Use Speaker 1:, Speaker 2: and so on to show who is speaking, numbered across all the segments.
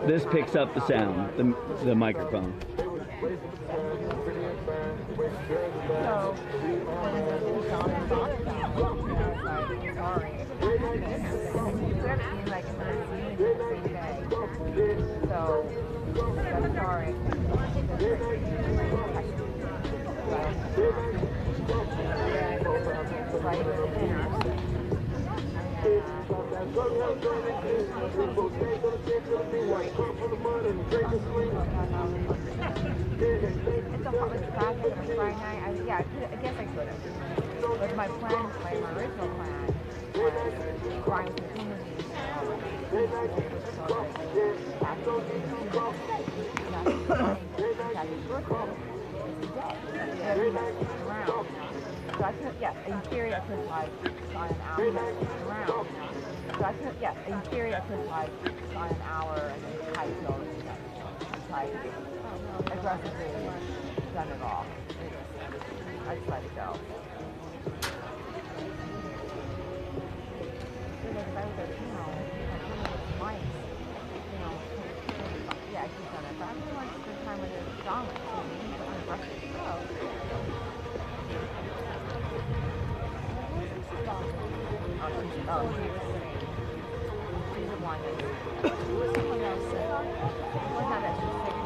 Speaker 1: This picks up the sound, the microphone.
Speaker 2: I guess I could have. But my plan, my original plan, was grind the community. So I could, yeah, in theory I could like sign an hour around. So I could, yeah, in theory I could like sign an hour and then type those like aggressively done it all. I just let it go. Because if I was at, yeah, I could have done it. But I really want to spend time with this Dominic, so he's on Varsity. She's the one that someone else said. Well, not that she's sick.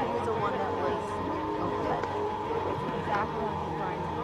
Speaker 2: He's the one that was exactly what he's trying to do.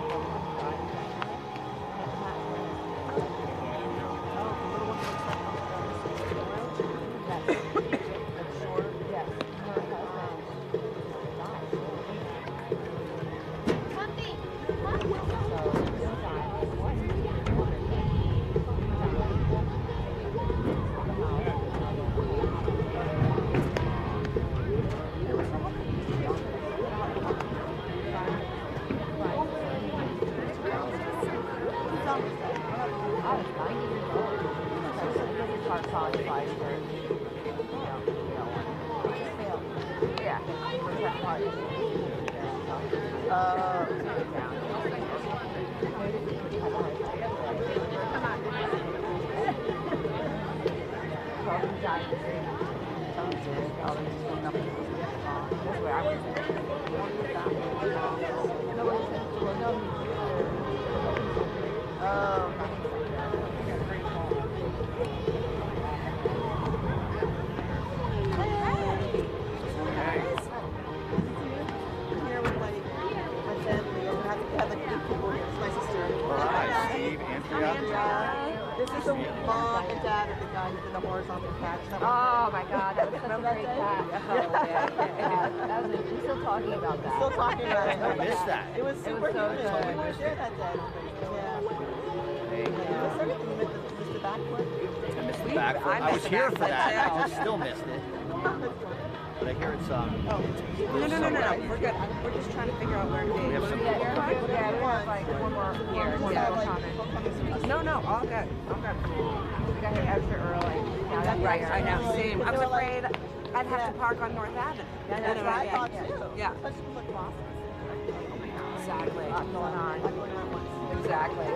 Speaker 2: This is the mom and dad of the guy who did the horizontal catch. Oh my God, that was such a great catch. Yeah. We're still talking about that. Still talking about it.
Speaker 3: I missed that.
Speaker 2: It was super good. We were there that day. Yeah. You missed everything. You missed the backflip.
Speaker 3: I missed the backflip. I was here for that. I just still missed it. But I hear it's
Speaker 4: No. We're good. We're just trying to figure out where to be.
Speaker 3: We have some.
Speaker 2: Yeah, we have like one more here.
Speaker 4: No, all good.
Speaker 2: We got here extra early.
Speaker 4: Right, I know. Same. I was afraid I'd have to park on North Avenue.
Speaker 2: That's what I thought too.
Speaker 4: Yeah. Exactly.
Speaker 2: Going on.
Speaker 4: Exactly.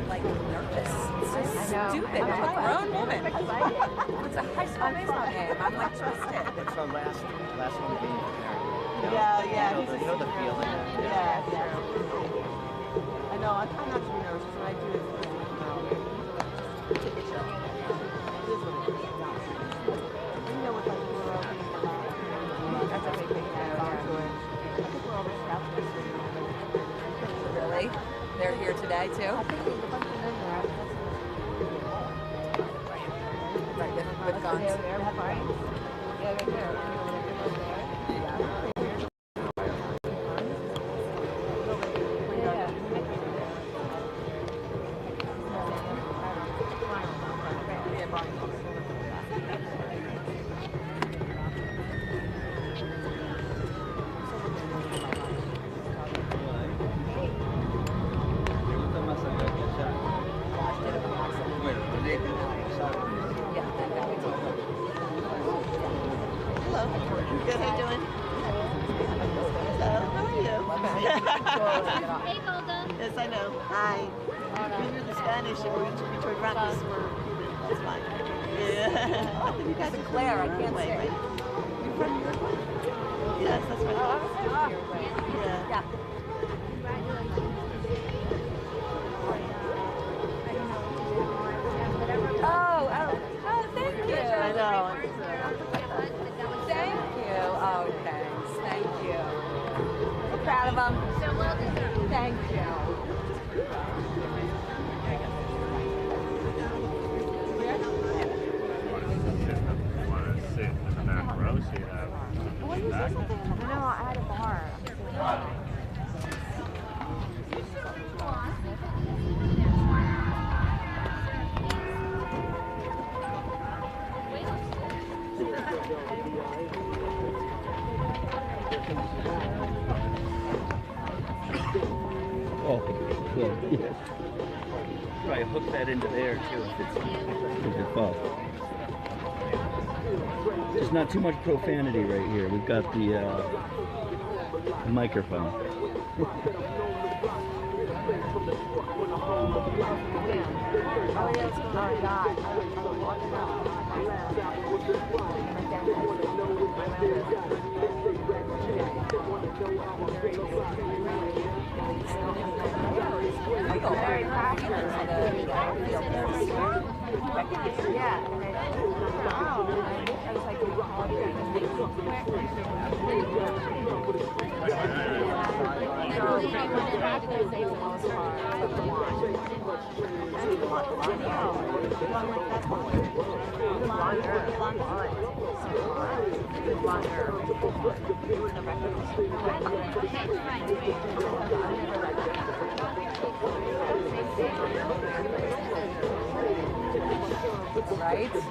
Speaker 4: Like nervous. It's so stupid. I'm a grown woman. It's a high school baseball game. I'm like, trust it.
Speaker 3: It's our last one game there.
Speaker 2: Yeah.
Speaker 3: You know the feeling.
Speaker 2: Yeah. I know. I try not to be nervous because when I do it, take a show. It is what it is. You know what like we're all that's a big thing. I think we're all the scouts this week.
Speaker 4: Really? They're here today too?
Speaker 2: I think there's a bunch of men there.
Speaker 4: Right, with guns.
Speaker 2: They're fighting. Yeah, they're there.
Speaker 5: Hello. Good. How you doing? Hello. How are you?
Speaker 6: Hey, Golda.
Speaker 5: Yes, I know. Hi. We knew the Spanish and we turned Ruckus. That's fine. Yeah. Oh, you guys are
Speaker 4: Claire, I can't
Speaker 5: Uruguay,
Speaker 4: say.
Speaker 5: right? You're from Uruguay? Yes, that's right. Yeah.
Speaker 4: Yeah. Oh, thank you.
Speaker 5: I know.
Speaker 4: Thank you. Oh, thanks. Thank you. I'm proud of them.
Speaker 6: So well deserved.
Speaker 4: Thank you.
Speaker 7: Want to sit in the back row so you have back?
Speaker 2: No, I had a bar.
Speaker 1: Oh, good. Yes. Probably hook that into there too if it's above. There's not too much profanity right here. We've got the microphone.
Speaker 2: Very passionate. Yeah. And I was like,
Speaker 4: Right?
Speaker 6: It's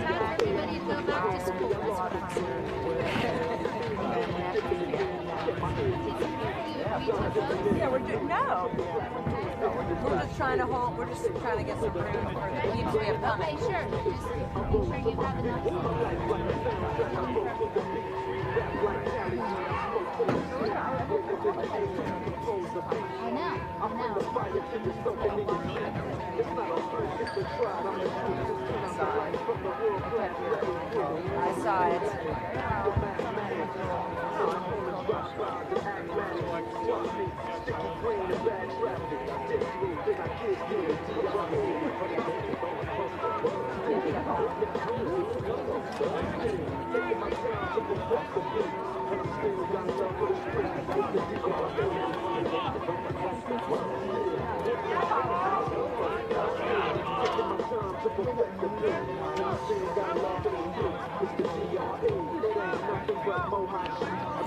Speaker 6: time for everybody to go back to school.
Speaker 4: Yeah, we're doing no. We're just trying to hold. We're just trying to get some room for the teams we have coming.
Speaker 6: Okay, sure. Just make sure you have enough. I know.
Speaker 4: I saw it.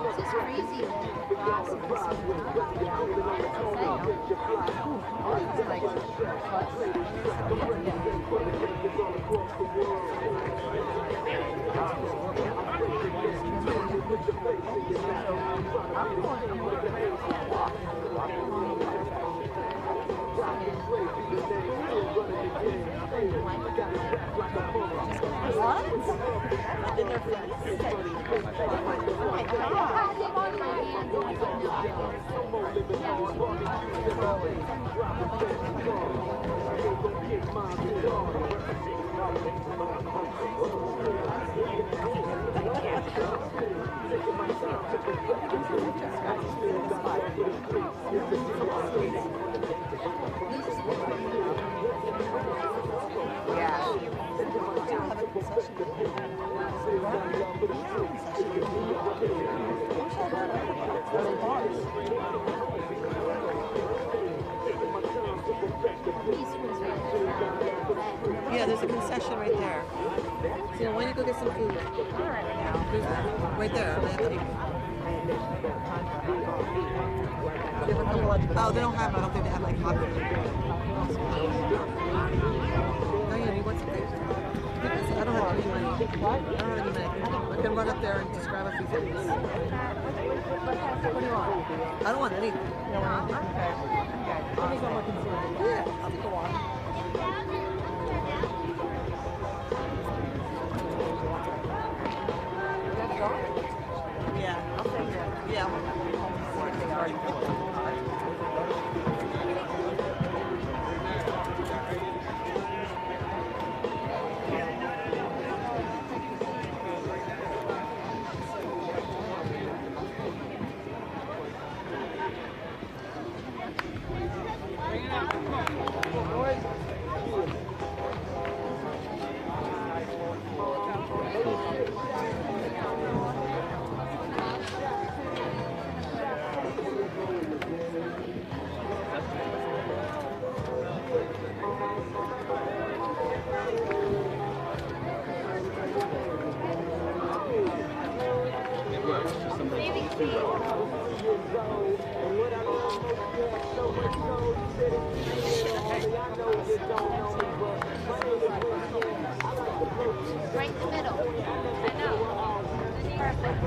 Speaker 6: It's just crazy that glass is
Speaker 5: Yeah, there's a concession right there. So why don't you go get some food?
Speaker 2: All right now.
Speaker 5: There's one. Right there. Oh, they don't have. I don't think they have like hot food. Oh yeah, you want something? I don't have any money. I don't have any money. I can run up there and just grab a few things.
Speaker 2: What do you want?
Speaker 5: I don't want anything.
Speaker 2: You don't want anything? Okay. Okay. Let me go look and see.
Speaker 5: Yeah, I'll take a walk. Yeah.
Speaker 2: I'll take it.
Speaker 5: Yeah.
Speaker 6: Right in the middle. I know. Perfect.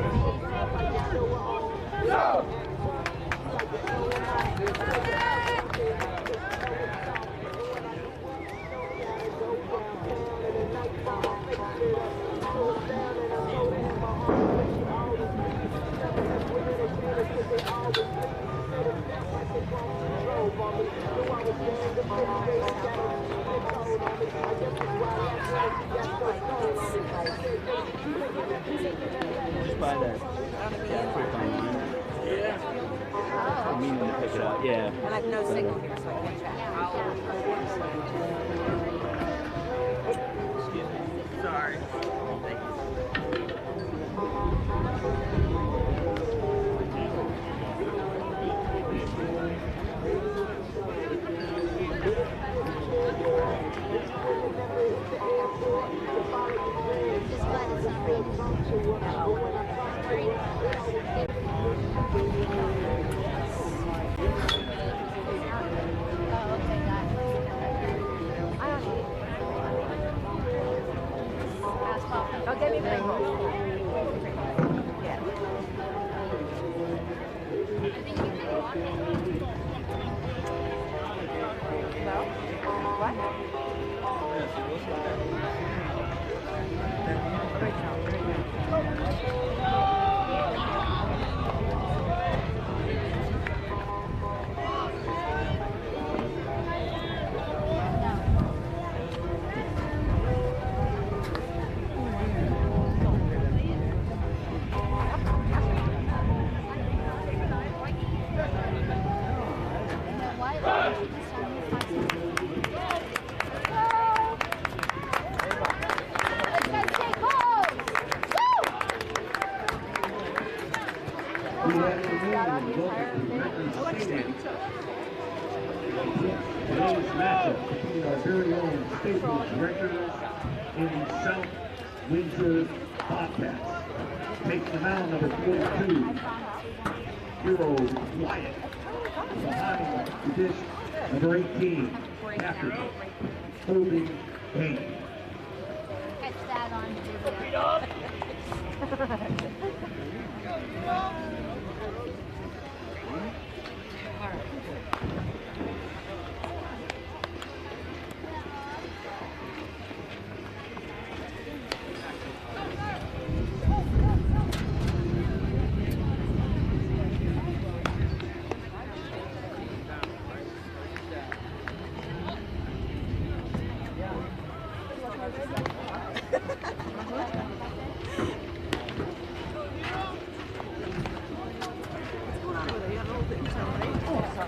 Speaker 1: Just buy that quick online. Yeah. I'm meaning to pick it up. Yeah.
Speaker 4: And I have no signal here, so I can't chat.
Speaker 3: Sorry.
Speaker 6: Just glad it's not raining. Oh, okay, got it. I don't need Ask Papa.
Speaker 2: Oh, get me Pringles. Yeah. No? What?
Speaker 8: Today's matchup between our very own Staples Directors and the South Windsor Bobcats. Taking the mound, number 42, Hero Wyatt. Behind the dish, number 18, Captain Holding Payne.
Speaker 6: Catch that on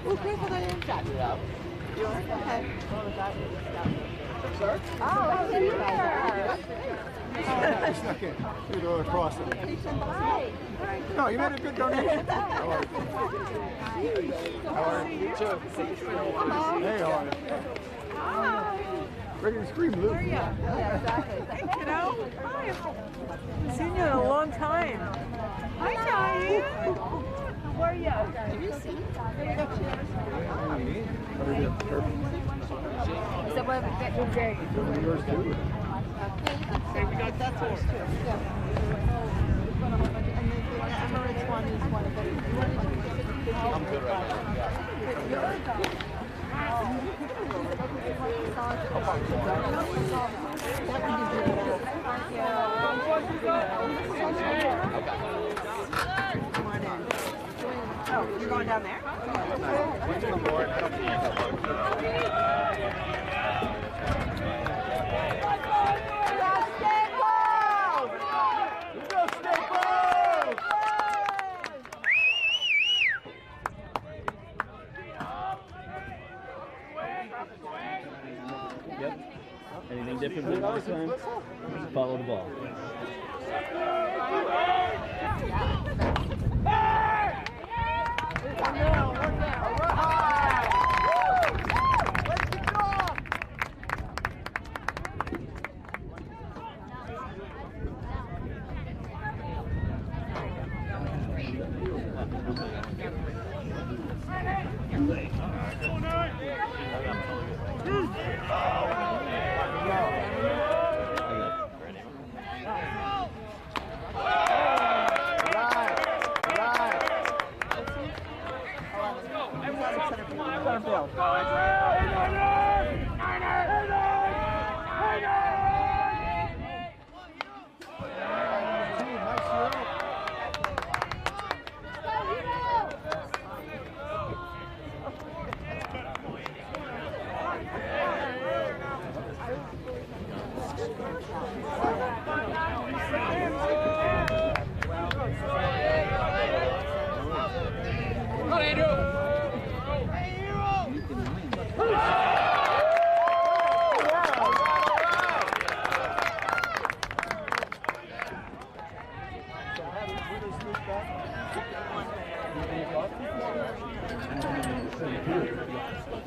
Speaker 5: Oh, grandfather, I didn't chat it up. You want to okay. Sir?
Speaker 2: Oh, there you are.
Speaker 9: Snuck in. You throw it across it. No, you made a good donation. How are you? How are you? Hey, how are you?
Speaker 2: Hi.
Speaker 9: Ready to scream, Luke.
Speaker 2: Yeah, exactly.
Speaker 10: Hey, kiddo. Hi. I've seen you in a long time. Hi, Johnny.
Speaker 2: How are you? Have you seen it? So what have you got your day?
Speaker 9: Yours too.
Speaker 5: Hey, we got that's ours too. Yeah. Emirates one is one of the.
Speaker 3: I'm good right now.
Speaker 5: Oh, you're going down there?
Speaker 1: Yep. Anything different than last time? Just follow the ball.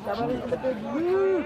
Speaker 2: Somebody's the big youth.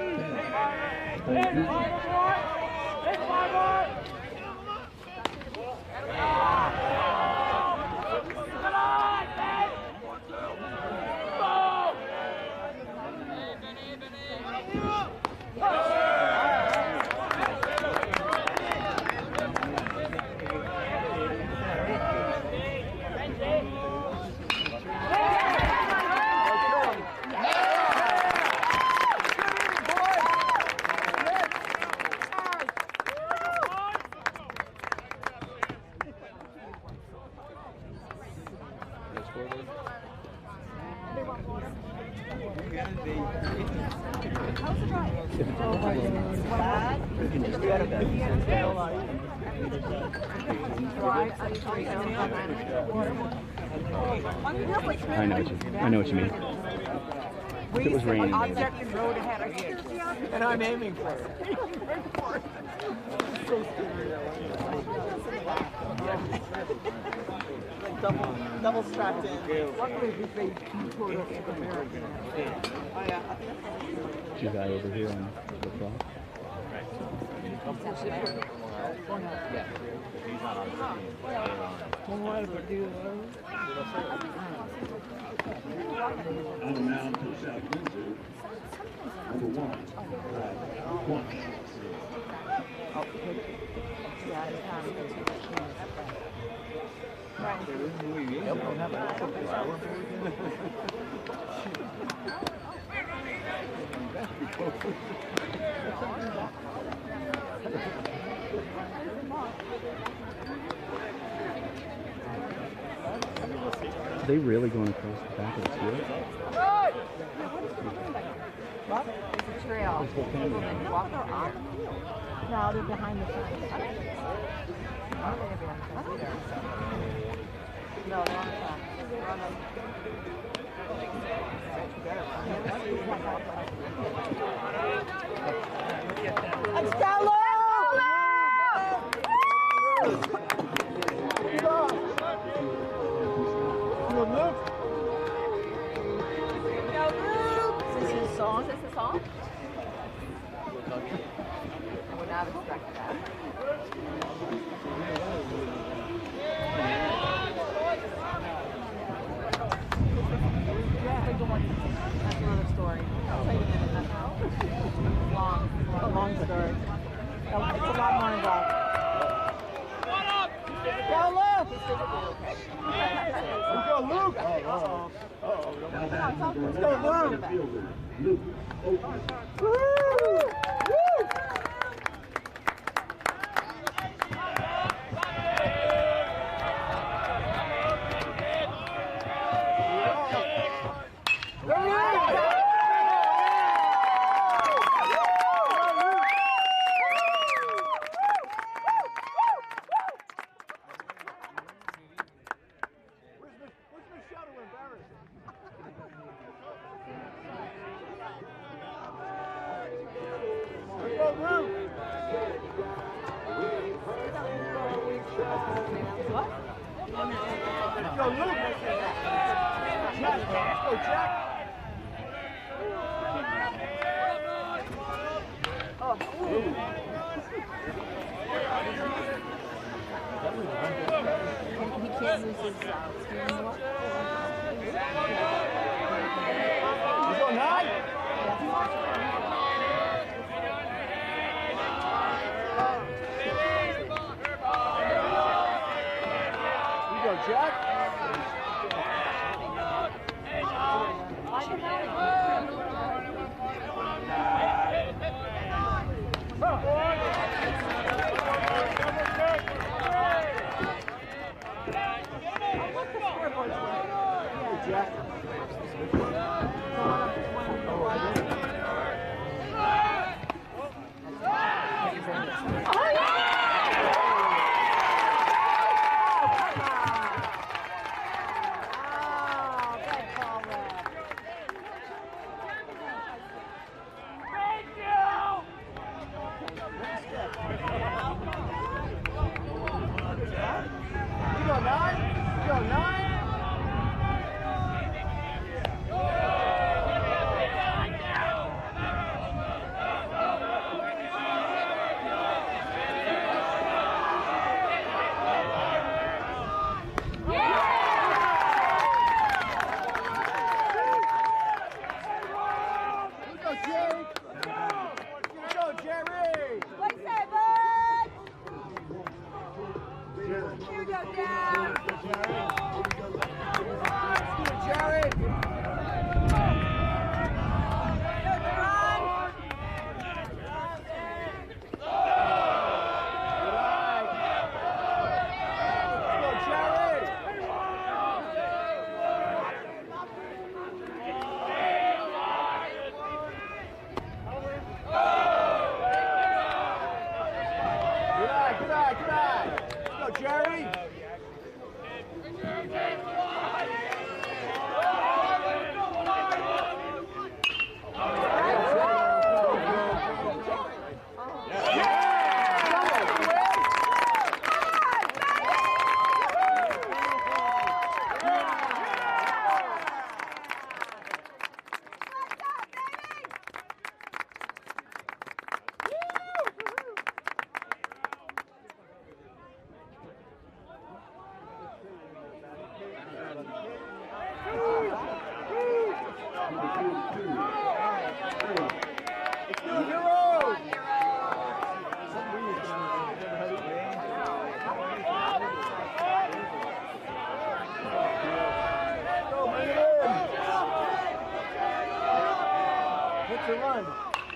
Speaker 1: I know what you mean. If it was raining, maybe.
Speaker 9: And I'm aiming for it.
Speaker 5: Like double strapped in.
Speaker 1: Two guy over here on the clock.
Speaker 8: On the mound for South Windsor, number 1, Quash.
Speaker 1: Are they really going across the back of the field?
Speaker 2: What? It's a trail. Walk around. No, they're behind the fence. I don't think they're behind the fence either. No, they're on the fence. They're on the... Estella! Is this his song? Is this the song? not expect that. That's another story. I'll tell you in a minute. That's long story. It's a lot more involved. Go, Luke!
Speaker 9: Let's go, Luke! Let's go, Luke! Woo!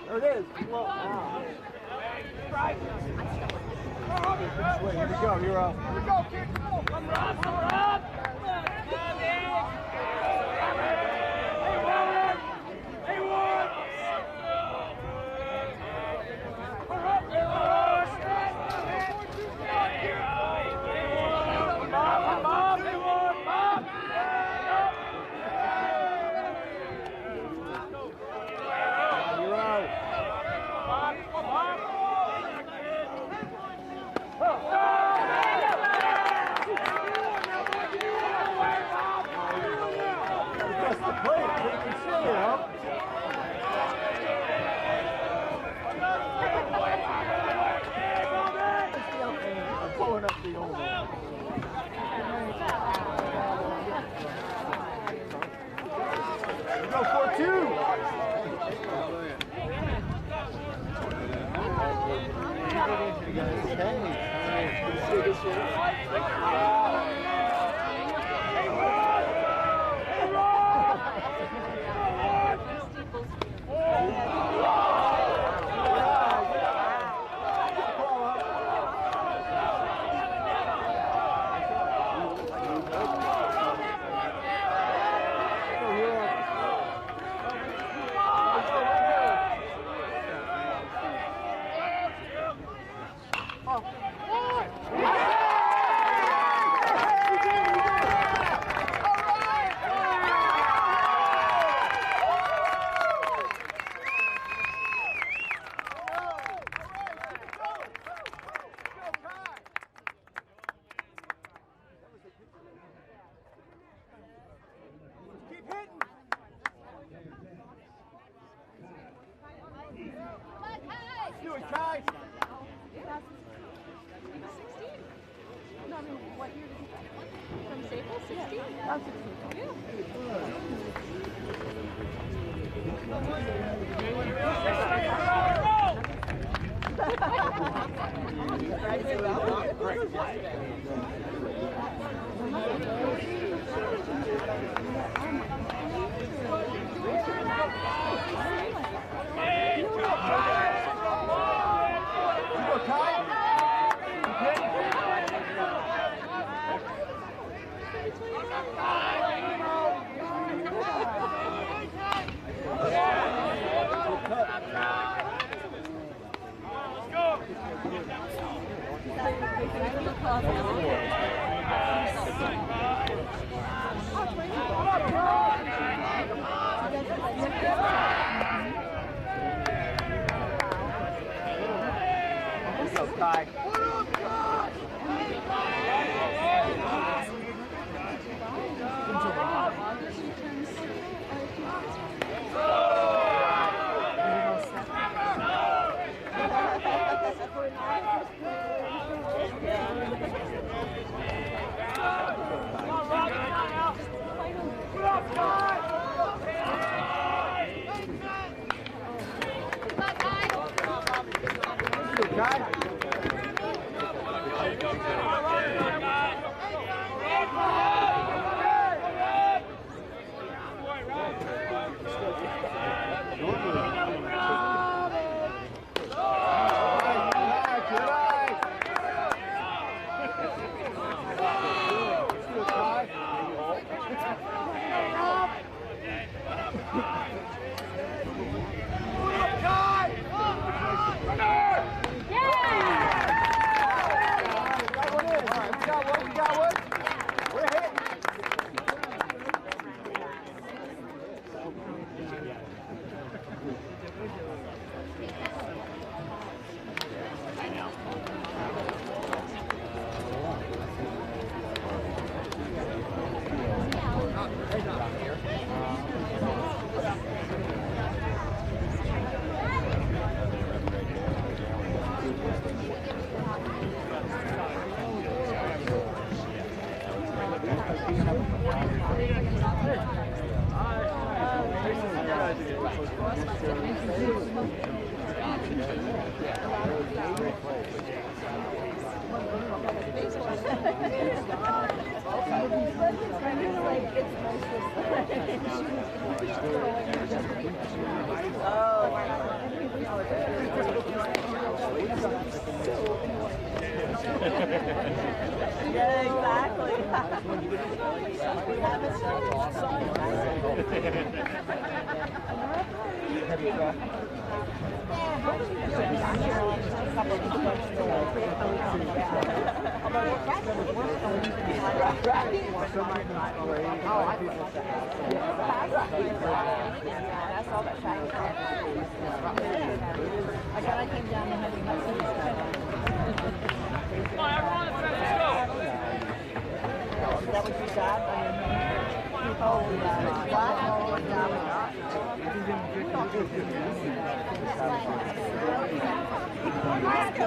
Speaker 9: There it is. Wow. Here we go, hero. Here we go, kid. Come on, Rob.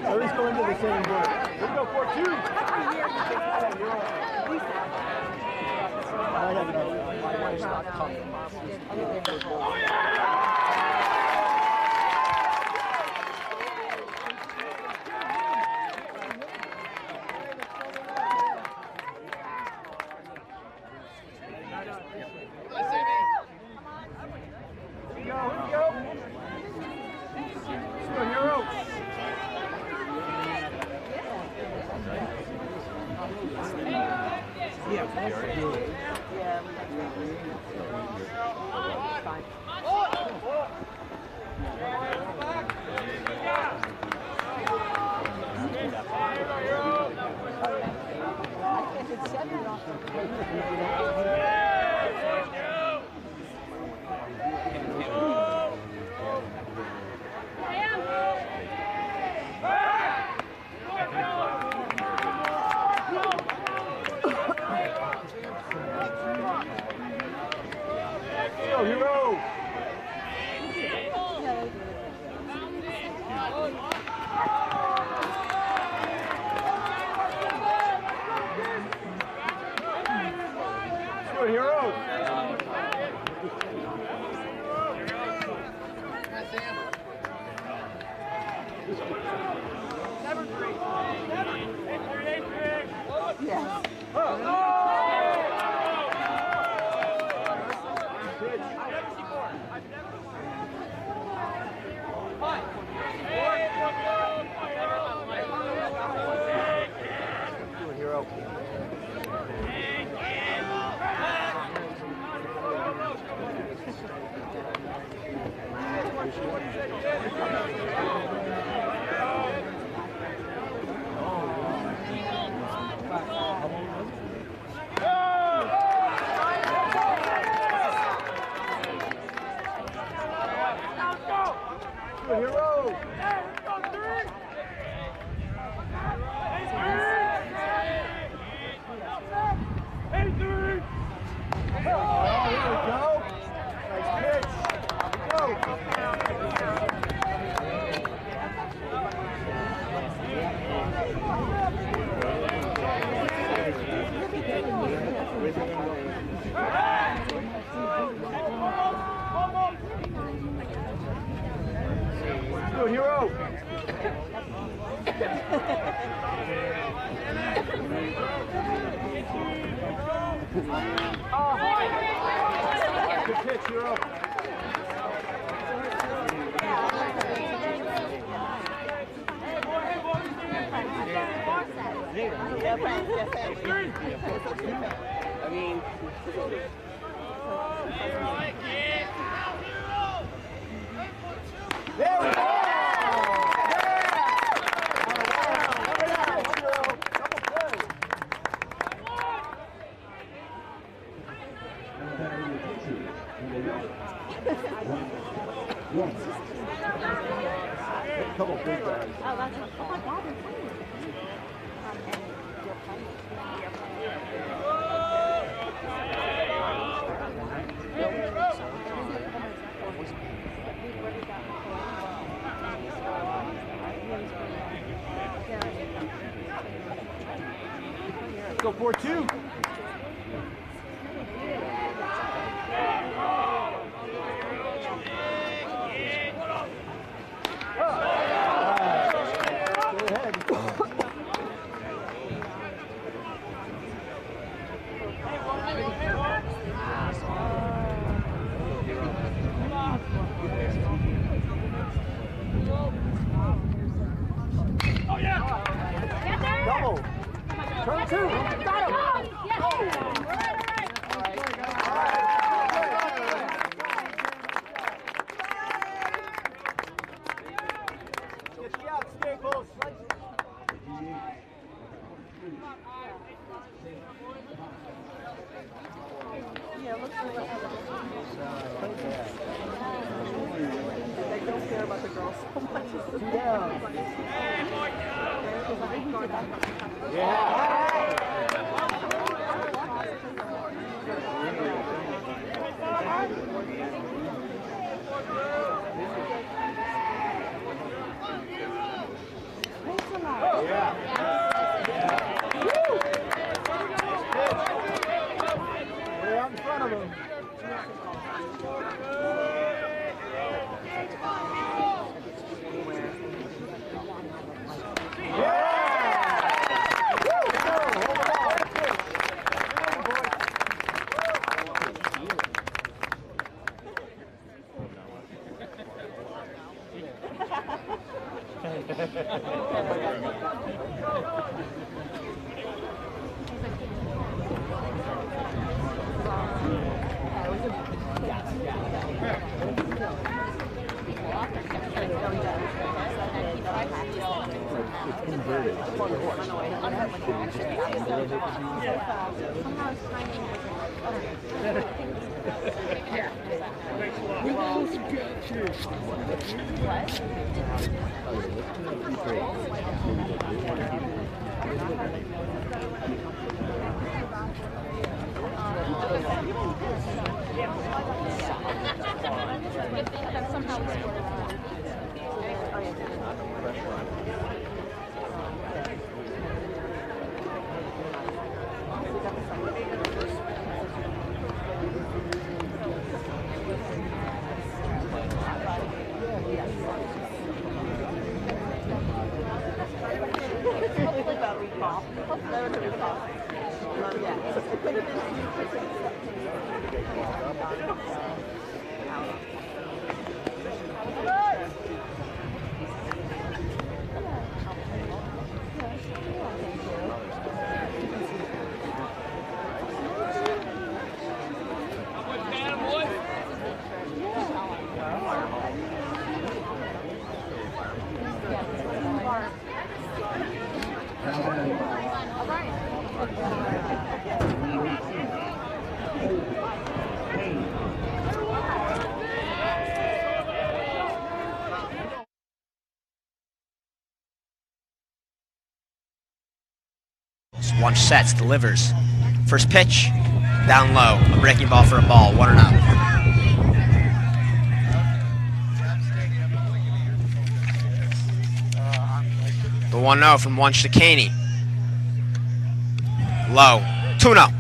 Speaker 9: At least go into the same group. Here we go, 4-2. Go 4-2.
Speaker 1: It's inverted.
Speaker 11: One sets, delivers. First pitch, down low. A breaking ball for a ball, 1-0. The 1-0 from Wunsch to Caney. Low, 2-0.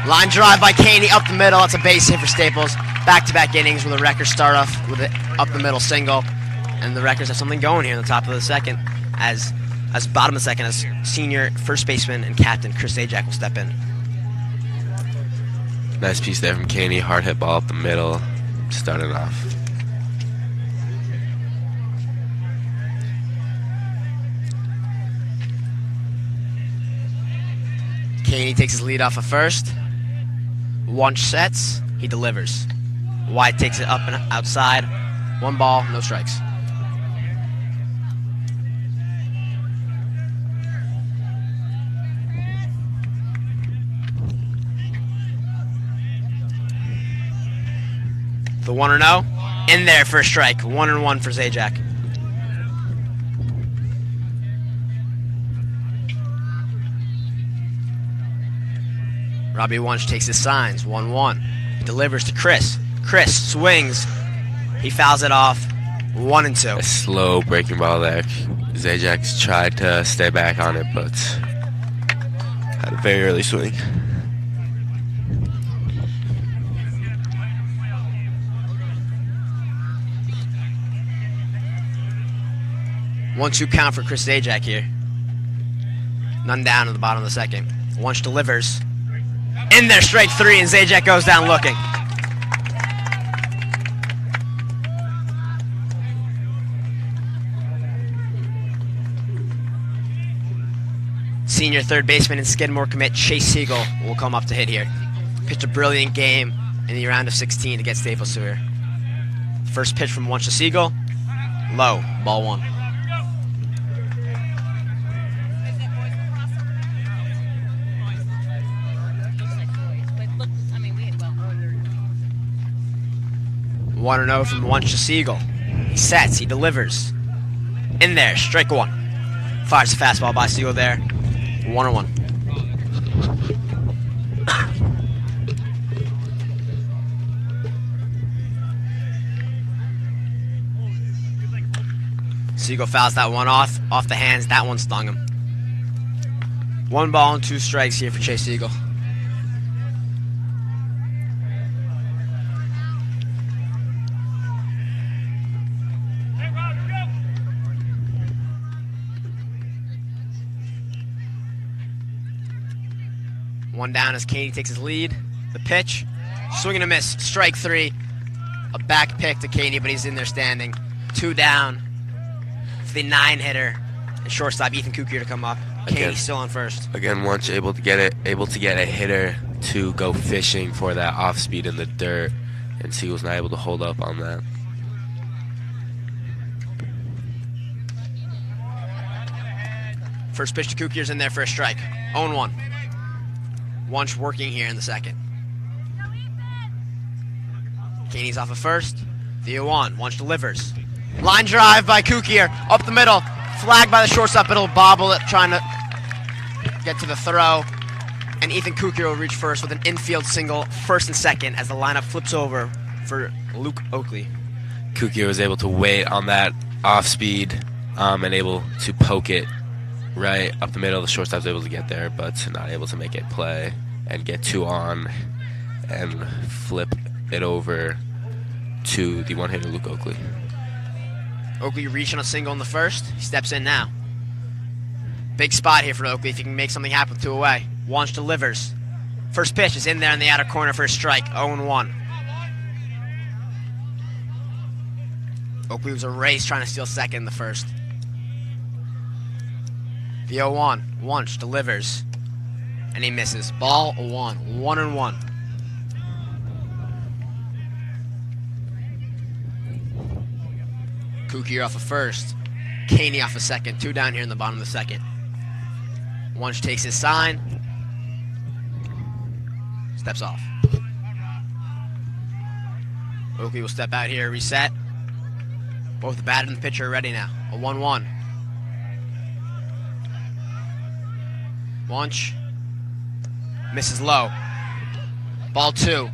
Speaker 11: Line drive by Caney up the middle. That's a base hit for Staples. Back-to-back innings where the Wreckers start off with an up the middle single, and the Wreckers have something going here in the top of the second. As bottom of the second, as senior first baseman and captain Chris Zajac will step in.
Speaker 12: Nice piece there from Caney. Hard hit ball up the middle, starting off.
Speaker 11: Caney takes his lead off of first. Wunsch sets, he delivers. White takes it up and outside. 1 ball, no strikes. The 1-0, in there for a strike. 1-1 for Zajac. Robbie Wunsch takes his signs, 1-1. He delivers to Chris. Chris swings. He fouls it off, 1-2.
Speaker 12: A slow breaking ball there. Zajac's tried to stay back on it, but had a very early swing.
Speaker 11: One-two count for Chris Zajac here. None down at the bottom of the second. Wunsch delivers. In there, strike 3, and Zajac goes down looking. Senior third baseman and Skidmore commit Chase Siegel will come up to hit here. Pitched a brilliant game in the round of 16 to get Staples here. First pitch from Wunsch to Siegel. Low, ball 1. One and 0 from Wunsch to Siegel. He sets, he delivers. In there, strike 1. Fires a fastball by Siegel there. 1-1. Siegel fouls that one off the hands. That one stung him. 1 ball and 2 strikes here for Chase Siegel. One down as Katie takes his lead. The pitch, swing and a miss, strike 3. A back pick to Katie, but he's in there standing. 2 down for the 9-hitter. And shortstop Ethan Kukier to come up. Katie still on first.
Speaker 12: Again, once able to get a hitter to go fishing for that off speed in the dirt, and Siegel's not able to hold up on that.
Speaker 11: First pitch to Kukier's in there for a strike. 0-1. Wunsch working here in the second. Kaney's off of first. The 0-1. Wunsch delivers. Line drive by Kukier. Up the middle. Flagged by the shortstop. It'll bobble it, trying to get to the throw. And Ethan Kukier will reach first with an infield single, first and second, as the lineup flips over for Luke Oakley.
Speaker 12: Kukier was able to wait on that off speed and able to poke it right up the middle. The shortstop's able to get there, but not able to make it play and get 2 on and flip it over to the one-hitter Luke Oakley.
Speaker 11: Oakley reaching a single in the first. He steps in now. Big spot here for Oakley if he can make something happen with 2 away. Wunsch delivers. First pitch is in there in the outer corner for a strike. 0-1. Oakley was a race trying to steal second in the first. The 0-1. Wunsch delivers. And he misses. Ball 1. 1-1. Kukier off of first. Kaney off of second. 2 down here in the bottom of the second. Wunsch takes his sign. Steps off. Oakley will step out here, reset. Both the batter and the pitcher are ready now. A 1-1. Wunsch misses low. Ball 2.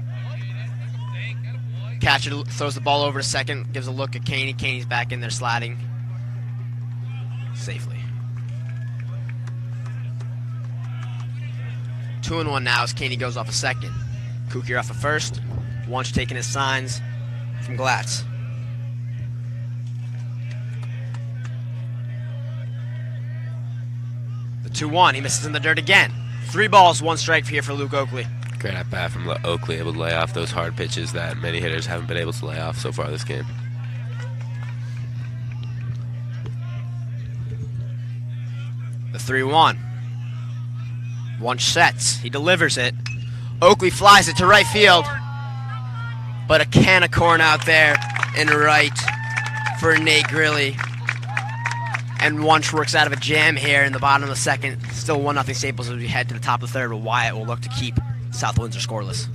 Speaker 11: Catcher throws the ball over to second, gives a look at Kaney. Kaney's back in there sliding safely. 2-1 now as Kaney goes off a second. Kukier off a first. Wunsch taking his signs from Glatz. The 2-1. He misses in the dirt again. 3 balls, 1 strike here for Luke Oakley.
Speaker 12: Great at bat from Oakley, able to lay off those hard pitches that many hitters haven't been able to lay off so far this game.
Speaker 11: The 3-1. Wunsch sets. He delivers it. Oakley flies it to right field. But a can of corn out there in right for Nate Grilly. And Wunsch works out of a jam here in the bottom of the second. Still 1-0 Staples as we head to the top of the third, but Wyatt will look to keep South Windsor scoreless.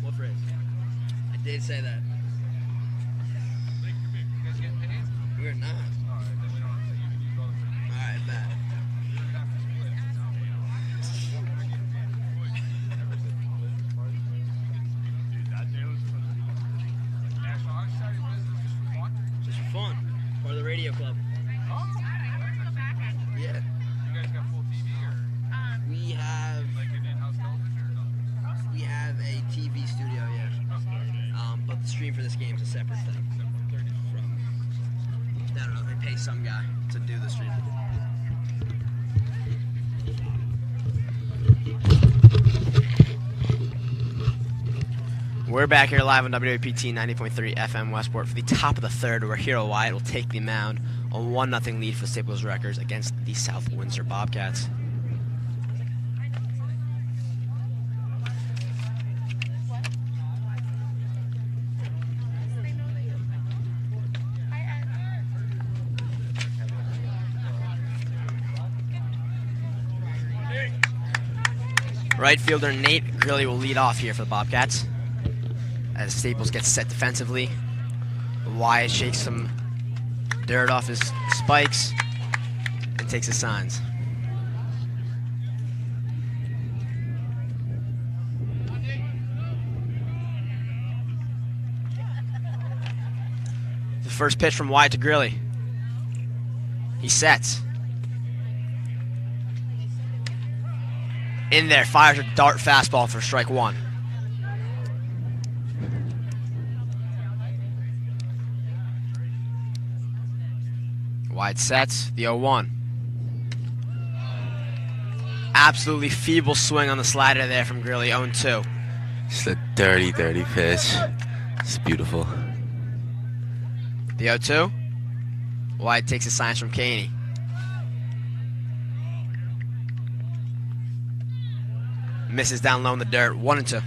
Speaker 11: What phrase? I did say that. We're not. Alright, bet. Just for fun. Part of the radio club. Yeah.
Speaker 13: You guys got full TV or?
Speaker 11: We have
Speaker 13: Like an in-house television or no?
Speaker 11: we have a TV studio, yeah. But the stream for this game is a separate thing. From I don't know, they pay some guy to do the stream. We're back here live on WAPT 90.3 FM Westport for the top of the third, where Hero Wyatt will take the mound. A 1-0 lead for Staples Wreckers against the South Windsor Bobcats. Right fielder Nate Grilly will lead off here for the Bobcats as Staples gets set defensively. Wyatt shakes some dirt off his spikes and takes his signs. The first pitch from Wyatt to Grilly. He sets. In there, fires a dart fastball for strike one. Wyatt sets the 0-1. Absolutely feeble swing on the slider there from Grilly, 0-2.
Speaker 12: Just a dirty, dirty pitch. It's beautiful.
Speaker 11: The 0-2. Wyatt takes his signs from Caney. Misses down low in the dirt, 1-2.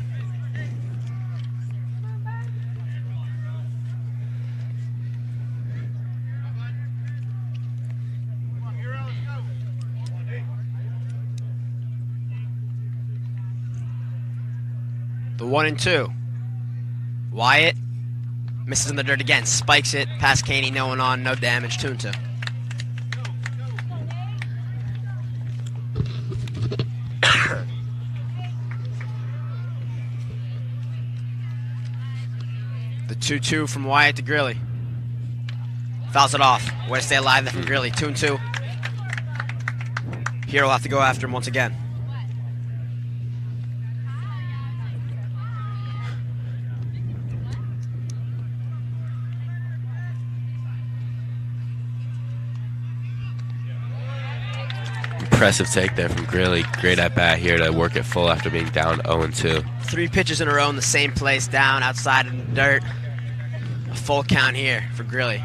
Speaker 11: The 1-2. Wyatt misses in the dirt again, spikes it past Caney, no one on, no damage, 2-2. The 2-2 from Wyatt to Grilly. Fouls it off. Way to stay alive there from Grilly. 2-2. Here will have to go after him once again.
Speaker 12: Impressive take there from Grilly. Great at bat here to work it full after being down 0-2.
Speaker 11: 3 pitches in a row in the same place, down outside in the dirt. A full count here for Grilly.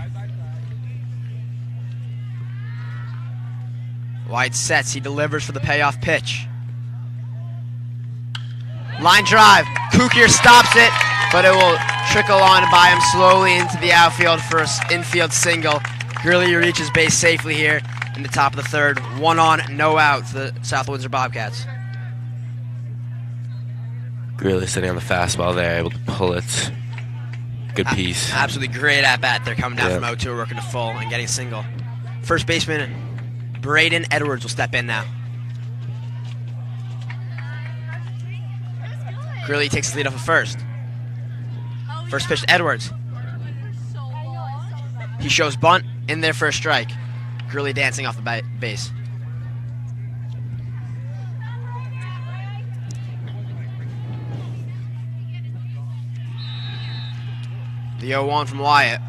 Speaker 11: Wyatt sets, he delivers for the payoff pitch. Line drive, Kukier stops it, but it will trickle on by him slowly into the outfield for an infield single. Grilly reaches base safely here in the top of the third. 1 on, no out for the South Windsor Bobcats.
Speaker 12: Grilly sitting on the fastball there, able to pull it. Good piece.
Speaker 11: Absolutely great at bat. They're coming down from 0-2, working to full and getting a single. First baseman Braden Edwards will step in now. Grilly takes his lead off of first. First pitch to Edwards. He shows bunt in there for a strike. Grilly dancing off the base. The 0-1 from Wyatt.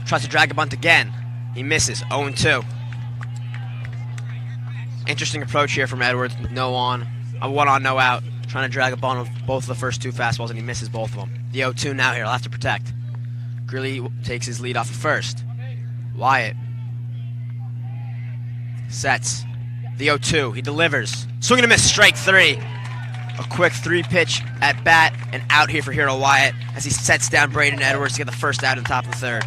Speaker 11: Tries to drag a bunt again. He misses, 0-2. Interesting approach here from Edwards. No on, a 1 on, no out. Trying to drag a bunt of both of the first 2 fastballs, and he misses both of them. The 0-2 now here, he'll have to protect. Grilly takes his lead off of first. Wyatt sets. The 0-2, he delivers. Swing and a miss, strike 3. A quick 3-pitch at bat and out here for Hero Wyatt as he sets down Braden Edwards to get the first out in the top of the third.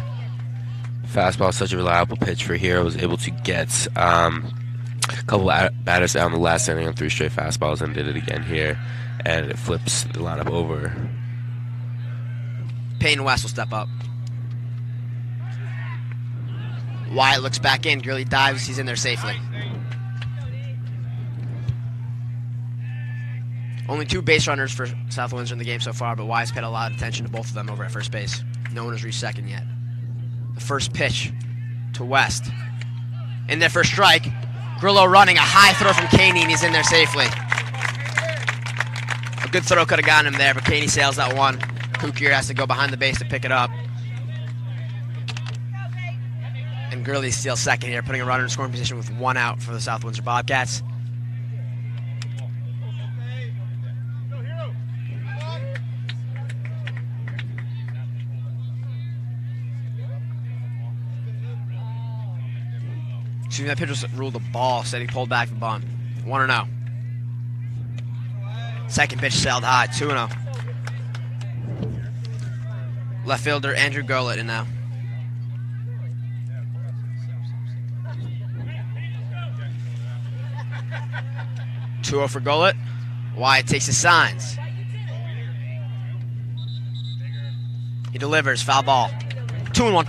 Speaker 12: Fastball, such a reliable pitch for Hero. Was able to get a couple batters down the last inning on 3 straight fastballs and did it again here. And it flips the lineup over.
Speaker 11: Payne West will step up. Wyatt looks back in. Grilly dives. He's in there safely. Only 2 base runners for South Windsor in the game so far, but Wyatt's paid a lot of attention to both of them over at first base. No one has reached second yet. The first pitch to West. In there for a strike. Grillo running. A high throw from Caney, and he's in there safely. A good throw could have gotten him there, but Caney sails that one. Kukier has to go behind the base to pick it up. And Grilly steals second here, putting a runner in scoring position with 1 out for the South Windsor Bobcats. Excuse me, that pitcher ruled the ball, said he pulled back the bunt. 1-0. Second pitch sailed high, 2-0. Left fielder Andrew Golet in now. 2-0 for Golet. Wyatt takes his signs. He delivers, foul ball. 2-1.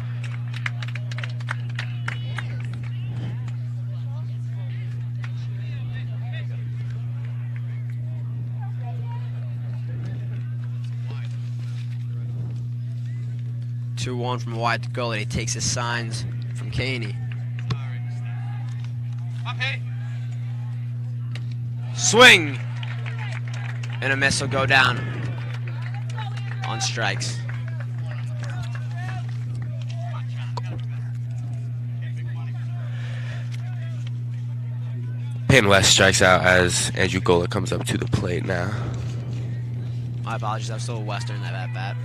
Speaker 11: 2-1 from wide to goal. He takes his signs from Caney. Swing! And a miss will go down on strikes.
Speaker 12: Payne West strikes out as Andrew Gola comes up to the plate now.
Speaker 11: My apologies, I'm still a Western at bat.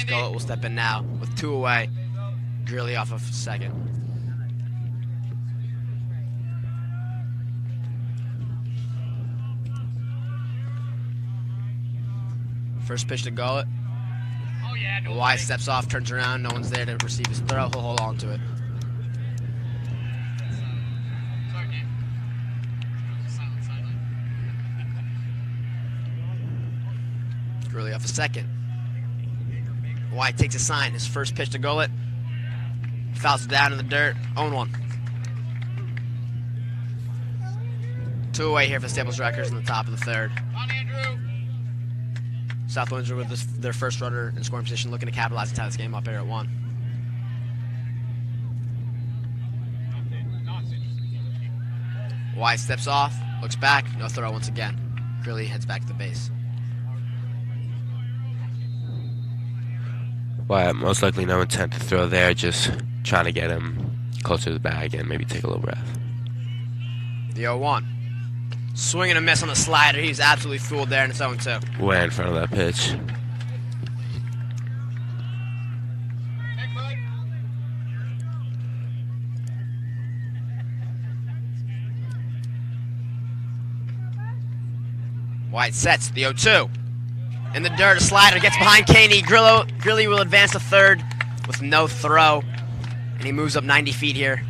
Speaker 11: Gola will step in now with 2 away. Grilly off of second. First pitch to Gullet. Wise steps off, turns around, no one's there to receive his throw. He'll hold on to it. Grilly off a second. White takes a sign. His first pitch to Gullet. Fouls it down in the dirt. 0-1. 2 away here for Staples Wreckers in the top of the third. South Windsor with their first runner in scoring position, looking to capitalize and tie this game up here at 1. White steps off, looks back, no throw once again. Grilly heads back to the base.
Speaker 12: Wyatt, most likely no intent to throw there, just trying to get him closer to the bag and maybe take a little breath.
Speaker 11: The 0-1. Swing and a miss on the slider. He's absolutely fooled there, and it's 0-2.
Speaker 12: Way in front of that pitch.
Speaker 11: White sets the 0-2. In the dirt, a slider gets behind Caney. Grilly will advance to third with no throw, and he moves up 90 feet here.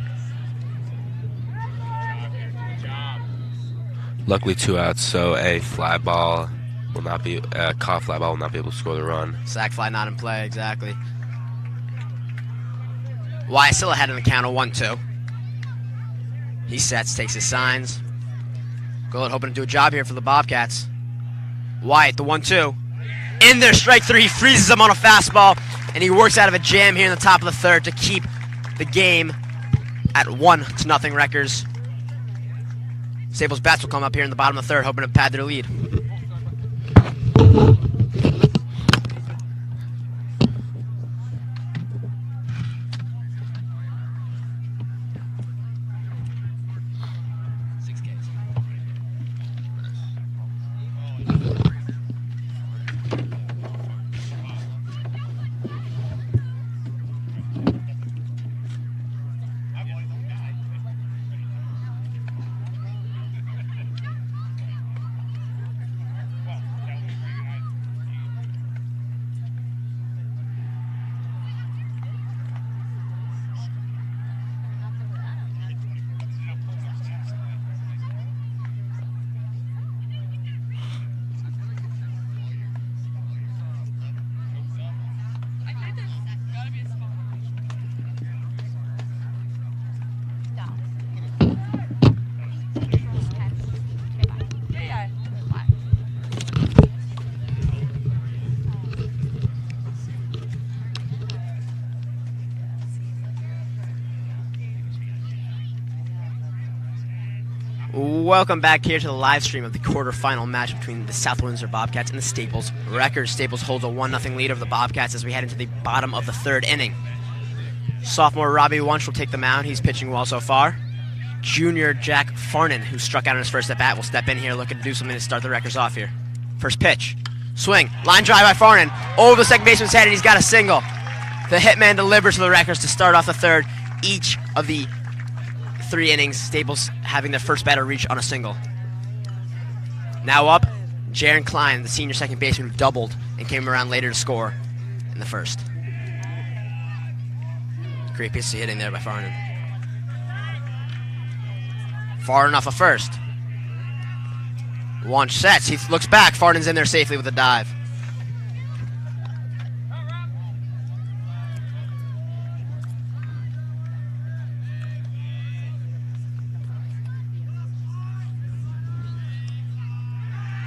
Speaker 12: Luckily 2 outs, so a fly ball will not be caught fly ball will not be able to score the run.
Speaker 11: Sack fly not in play, exactly. Wyatt still ahead in the count of 1-2. He sets, takes his signs. Gullet hoping to do a job here for the Bobcats. Wyatt, the 1-2. In there, strike 3. He freezes him on a fastball, and he works out of a jam here in the top of the third to keep the game at 1-0 Wreckers. Staples bats will come up here in the bottom of the third, hoping to pad their lead. Welcome back here to the live stream of the quarterfinal match between the South Windsor Bobcats and the Staples Wreckers. Staples holds a 1-0 lead over the Bobcats as we head into the bottom of the third inning. Sophomore Robbie Wunsch will take the mound. He's pitching well so far. Junior Jack Farnan, who struck out on his first at-bat, will step in here looking to do something to start the Wreckers off here. First pitch. Swing. Line drive by Farnan. Over the second baseman's head, and he's got a single. The hitman delivers to the Wreckers to start off the third. Each of the 3 innings, Staples having their first batter reach on a single. Now up, Jaron Klein, the senior second baseman who doubled and came around later to score in the first. Great piece of hitting there by Farnan. Far enough a first. Wunsch sets, he looks back, Farnan's in there safely with a dive.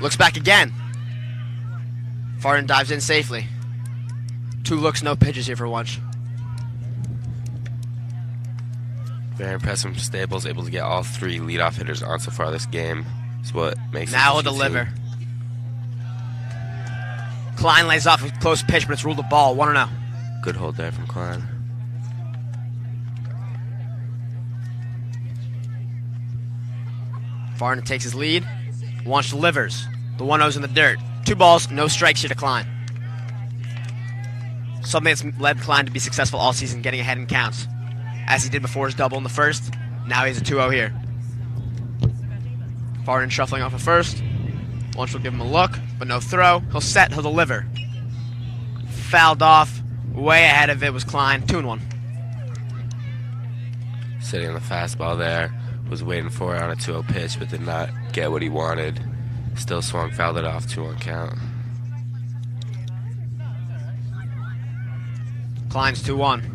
Speaker 11: Looks back again. Farnan dives in safely. 2 looks, no pitches here for Wunsch.
Speaker 12: Very impressive from Staples, able to get all 3 leadoff hitters on so far this game. Is what makes it
Speaker 11: Now he'll
Speaker 12: easy to-
Speaker 11: deliver. Klein lays off a close pitch, but it's ruled a ball. 1-0.
Speaker 12: Good hold there from Klein.
Speaker 11: Varner takes his lead. Wunsch delivers. The 1-0's in the dirt. 2 balls, no strikes here to Klein. Something that's led Klein to be successful all season, getting ahead in counts. As he did before his double in the first, now he's a 2-0 here. Varner shuffling off a first. Wunsch will give him a look, but no throw. He'll set, he'll deliver. Fouled off. Way ahead of it was Klein. 2-1.
Speaker 12: Sitting on the fastball there. Was waiting for it on a 2-0 pitch, but did not get what he wanted. Still swung, fouled it off, 2-1 count.
Speaker 11: Klein's 2-1.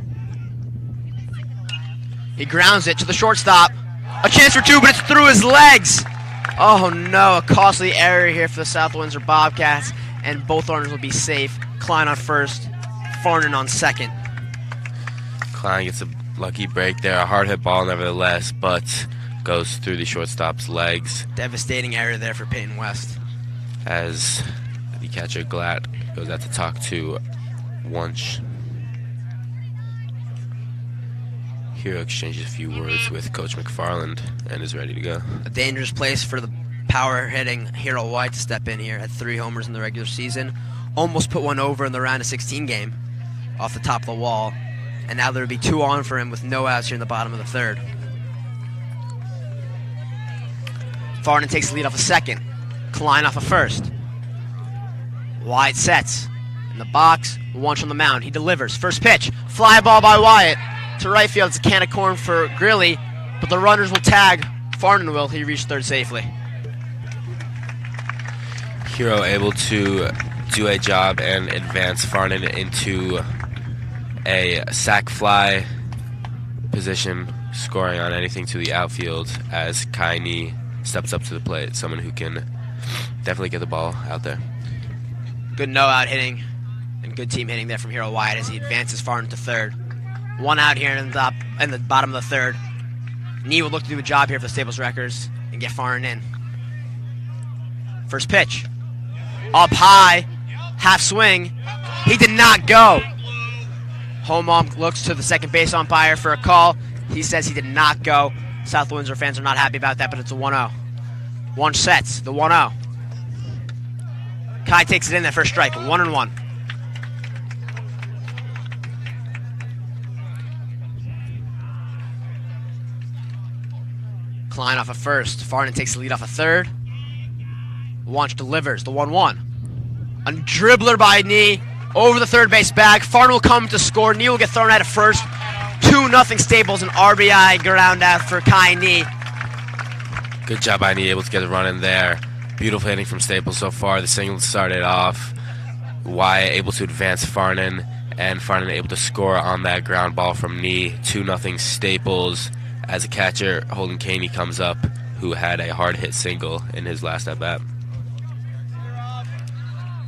Speaker 11: He grounds it to the shortstop. A chance for 2, but it's through his legs. Oh no, a costly error here for the South Windsor Bobcats, and both runners will be safe. Klein on first, Farnan on second.
Speaker 12: Klein gets a lucky break there, a hard hit ball nevertheless, but goes through the shortstop's legs.
Speaker 11: Devastating error there for Peyton West.
Speaker 12: As the catcher Glatt goes out to talk to Wunsch. Hero exchanges a few words with Coach McFarland and is ready to go.
Speaker 11: A dangerous place for the power-hitting Hero White to step in here. Had 3 homers in the regular season. Almost put one over in the round of 16 game off the top of the wall. And now there would be 2 on for him with no outs here in the bottom of the 3rd. Farnan takes the lead off a second. Klein off a first. Wyatt sets. In the box, Wunsch on the mound. He delivers. First pitch. Fly ball by Wyatt. To right field, it's a can of corn for Grilly, but the runners will tag. Farnan will. He reached 3rd safely.
Speaker 12: Hero able to do a job and advance Farnan into a sac fly position, scoring on anything to the outfield as Kai Ni steps up to the plate. Someone who can definitely get the ball out there.
Speaker 11: Good no-out hitting and good team hitting there from Hero Wyatt as he advances Farnan to 3rd. 1 out here in the bottom of the 3rd. Nee will look to do a job here for the Staples Wreckers and get Farnan in. First pitch. Up high. Half swing. He did not go. Home ump looks to the second base umpire for a call. He says he did not go. South Windsor fans are not happy about that, but it's a 1-0. Wunsch sets, the 1-0. Kai takes it in there for a strike, 1-1. Klein off a first. Farnan takes the lead off a 3rd. Wunsch delivers the 1-1. A dribbler by Nee over the 3rd base bag. Farnan will come to score. Nee will get thrown out at first. 2-0 Staples, an RBI ground out for Kai Nee.
Speaker 12: Good job by Nee, able to get a run in there. Beautiful hitting from Staples so far. The single started off. Wyatt able to advance Farnan, and Farnan able to score on that ground ball from Nee. 2-0 Staples. As a catcher, Holden Caney comes up, who had a hard-hit single in his last at-bat.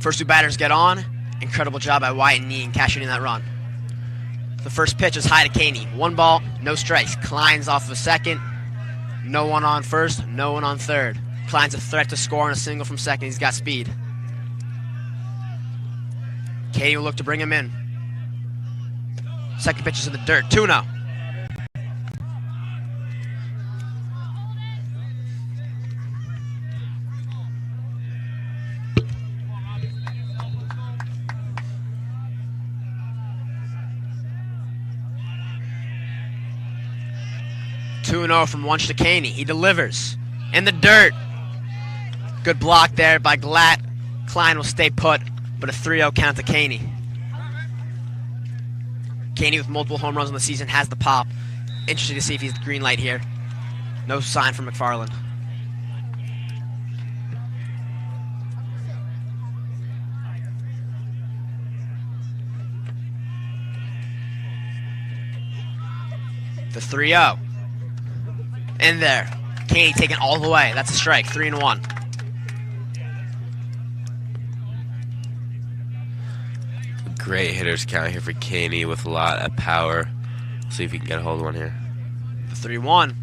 Speaker 11: First 2 batters get on. Incredible job by Wyatt and Nee in cashing in that run. The first pitch is high to Caney. 1 ball, no strikes. Klein's off of a second. No one on first, no one on 3rd. Klein's a threat to score on a single from second. He's got speed. Caney will look to bring him in. Second pitch is in the dirt. 2-0. From Wunsch to Caney. He delivers. In the dirt. Good block there by Glatt. Klein will stay put, but a 3-0 count to Caney. Caney with multiple home runs in the season has the pop. Interesting to see if he's the green light here. No sign from McFarland. The 3-0. In there. Caney taken all the way. That's a strike. 3-1.
Speaker 12: Great hitters count here for Caney with a lot of power. See if he can get a hold of one here.
Speaker 11: The 3-1.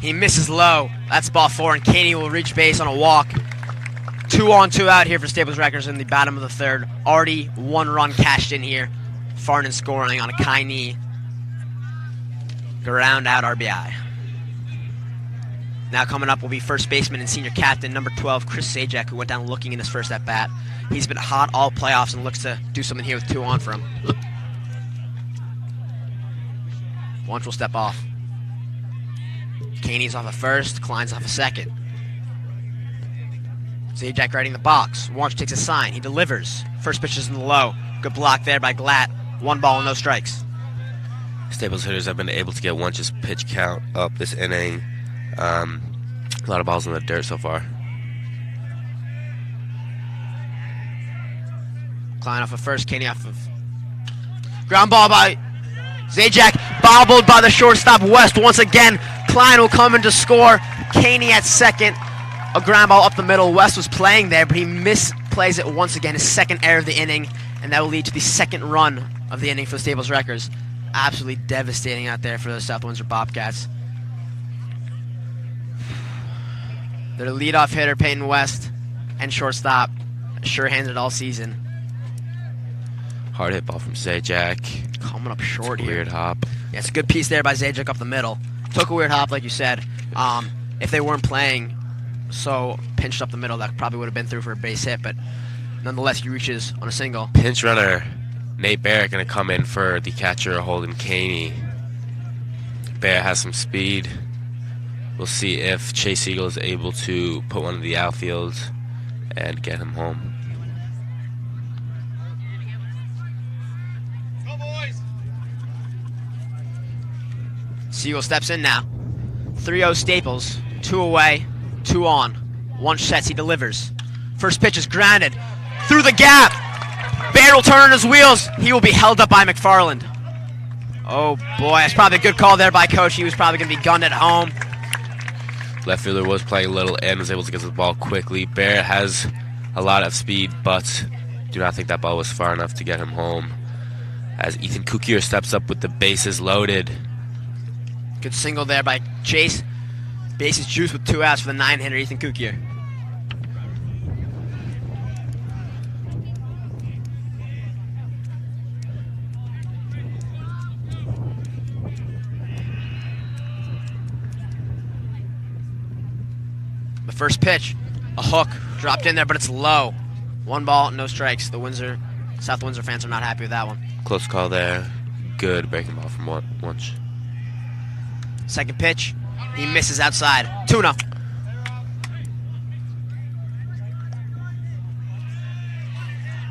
Speaker 11: He misses low. That's ball 4, and Caney will reach base on a walk. 2 on, 2 out here for Staples Wreckers in the bottom of the third. Already 1 run cashed in here. Farnan scoring on a Caney ground out RBI. Now coming up will be first baseman and senior captain, number 12, Chris Sajak, who went down looking in his first at-bat. He's been hot all playoffs and looks to do something here with 2 on for him. Wunsch will step off. Caney's off a first, Klein's off a second. Sajak riding the box. Wunsch takes a sign. He delivers. First pitch is in the low. Good block there by Glatt. 1 ball and no strikes.
Speaker 12: Staples hitters have been able to get Wunsch's pitch count up this inning. A lot of balls in the dirt so far.
Speaker 11: Klein off of first, Caney off of... Ground ball by Sajak, bobbled by the shortstop West once again. Klein will come in to score. Caney at second. A ground ball up the middle. West was playing there, but he misplays it once again. His second error of the inning, and that will lead to the second run of the inning for the Staples Wreckers. Absolutely devastating out there for the South Windsor Bobcats. Their leadoff hitter, Peyton West, and shortstop, sure-handed all season.
Speaker 12: Hard hit ball from Sajak.
Speaker 11: Coming up short here.
Speaker 12: Weird hop.
Speaker 11: Yeah, it's a good piece there by Sajak up the middle. Took a weird hop, like you said. If they weren't playing so pinched up the middle, that probably would have been through for a base hit, but nonetheless, he reaches on a single.
Speaker 12: Pinch runner Nate Barrett going to come in for the catcher, Holden Caney. Barrett has some speed. We'll see if Chase Eagle is able to put one in the outfield and get him home.
Speaker 13: Go, boys!
Speaker 11: Siegel steps in now. 3-0 Staples. 2 away, 2 on. Wunsch sets, he delivers. First pitch is grounded. Through the gap. Barrett will turn on his wheels. He will be held up by McFarland. Oh boy, that's probably a good call there by Coach. He was probably going to be gunned at home.
Speaker 12: Left fielder was playing a little and was able to get the ball quickly. Barrett has a lot of speed, but do not think that ball was far enough to get him home. As Ethan Kukier steps up with the bases loaded.
Speaker 11: Good single there by Chase. Bases juiced with 2 outs for the 9-hitter, Ethan Kukier. The first pitch, a hook, dropped in there, but it's low. 1 ball, no strikes. The South Windsor fans are not happy with that one.
Speaker 12: Close call there. Good breaking ball from Wunsch.
Speaker 11: Second pitch, he misses outside. 2-0.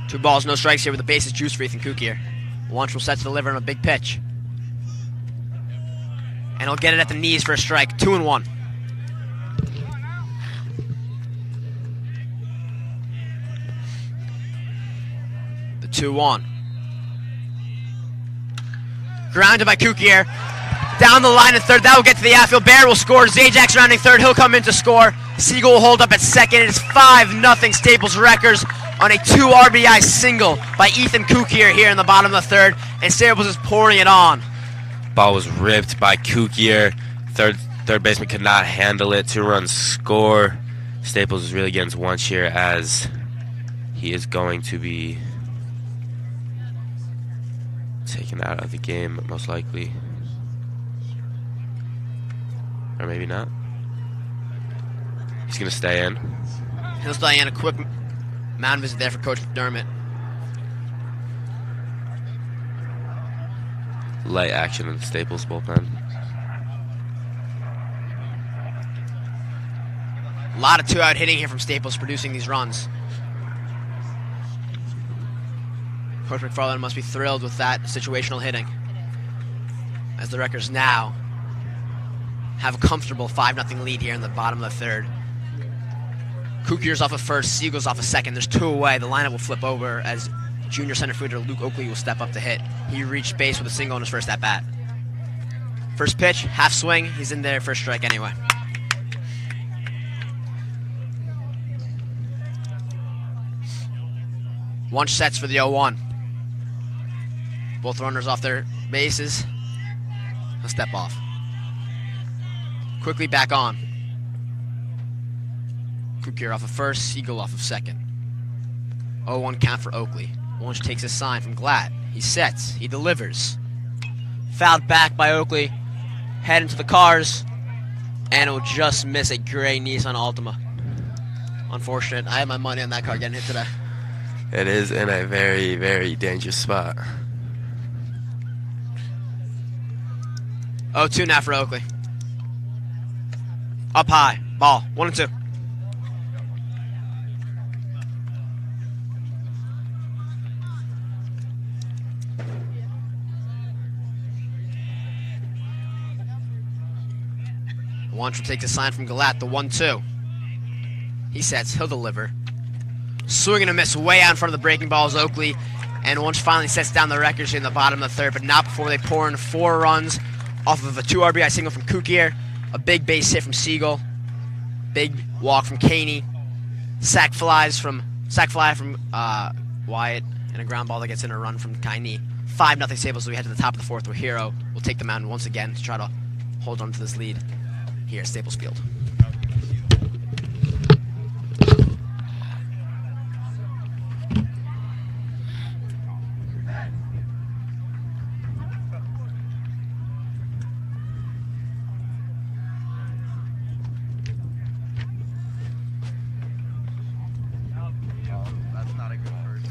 Speaker 11: Two balls, no strikes here with the bases juice for Ethan Kukier. Wunsch will set to deliver on a big pitch. And he'll get it at the knees for a strike. 2-1. The 2-1. Grounded by Kukier. Down the line at third. That will get to the outfield. Barrett will score. Zajak's rounding third. He'll come in to score. Siegel will hold up at second. It is 5-0 Staples Wreckers on a 2 RBI single by Ethan Kukier here in the bottom of the third. And Staples is pouring it on.
Speaker 12: Ball was ripped by Kukier. Third baseman could not handle it. 2-run score. Staples is really getting Wunsch here as he is going to be taken out of the game, most likely. Or maybe not. He's going to stay in.
Speaker 11: He'll stay in. A quick mound visit there for Coach McDermott.
Speaker 12: Light action in the Staples bullpen.
Speaker 11: A lot of 2-out hitting here from Staples producing these runs. Coach McFarland must be thrilled with that situational hitting, as the Wreckers now have a comfortable 5-0 lead here in the bottom of the third. Kukier's off of first, Siegel's off of second. There's 2 away. The lineup will flip over as junior center fielder Luke Oakley will step up to hit. He reached base with a single in his first at-bat. First pitch, half swing. He's in there for a strike anyway. Wunsch sets for the 0-1. Both runners off their bases. A step off. Quickly back on. Kukier off of first, Siegel off of second. 0-1 count for Oakley. Wunsch takes a sign from Glatt. He sets. He delivers. Fouled back by Oakley. Head into the cars. And it will just miss a gray Nissan Altima. Unfortunate. I had my money on that car getting hit today.
Speaker 12: It is in a very, very dangerous spot.
Speaker 11: 0-2 now for Oakley. Up high. Ball. 1-2. Wunsch will take the sign from Glatt, the 1-2. He sets, he'll deliver. Swing and a miss way out in front of the breaking balls, Oakley. And Wunsch finally sets down the records in the bottom of the third, but not before they pour in 4 runs off of a 2 RBI single from Kukier, a big base hit from Siegel, big walk from Caney, sac fly from Wyatt, and a ground ball that gets in a run from Kaini. 5-0 Staples as we head to the top of the fourth, where Hero will take the mound once again to try to hold on to this lead here at Staples Field.
Speaker 3: That's not a good bird.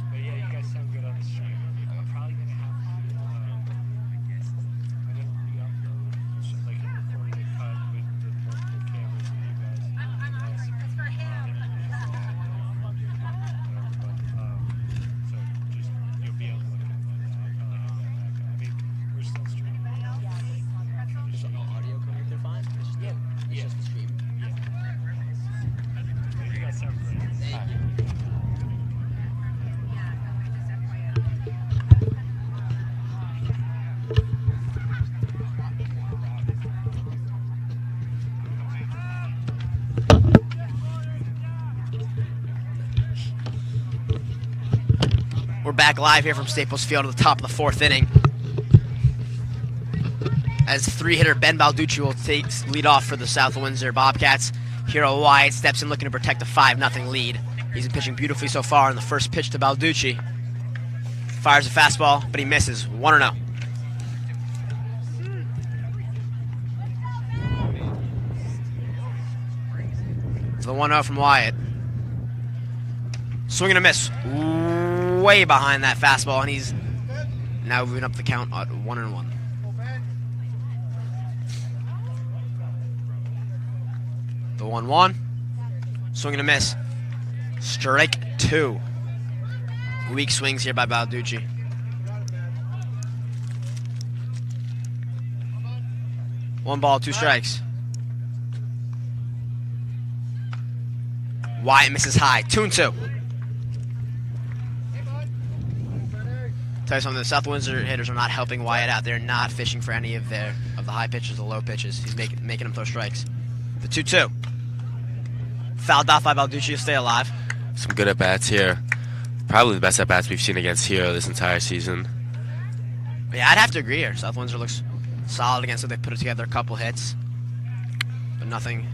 Speaker 7: But yeah, you guys sound good on the stream. I'm probably gonna have to, I'm gonna re-upload, like a recorded cut with the multiple cameras for you guys. It's for him. So just, you'll be able to look at that. I'll probably have that back. I mean, we're still streaming.
Speaker 11: There's no audio coming through fine? It's just the stream.
Speaker 7: You guys sound great.
Speaker 11: We're back live here from Staples Field at the top of the fourth inning. As 3-hitter Ben Balducci will take lead off for the South Windsor Bobcats. Hero Wyatt steps in looking to protect a 5-0 lead. He's been pitching beautifully so far in the first pitch to Balducci. Fires a fastball, but he misses. 1-0. It's the 1-0 from Wyatt. Swing and a miss. Way behind that fastball, and he's now moving up the count at 1-1. The 1-1. Swing and a miss. Strike 2. Weak swings here by Balducci. One ball, 2 strikes. Wyatt misses high. 2-2. Tell you something, the South Windsor hitters are not helping Wyatt out. They're not fishing for any of the high pitches, the low pitches. He's making them throw strikes. The 2-2. Fouled off by Balducci to stay alive.
Speaker 12: Some good at-bats here. Probably the best at-bats we've seen against Hero this entire season.
Speaker 11: Yeah, I'd have to agree here. South Windsor looks solid against it. They put it together a couple hits, but nothing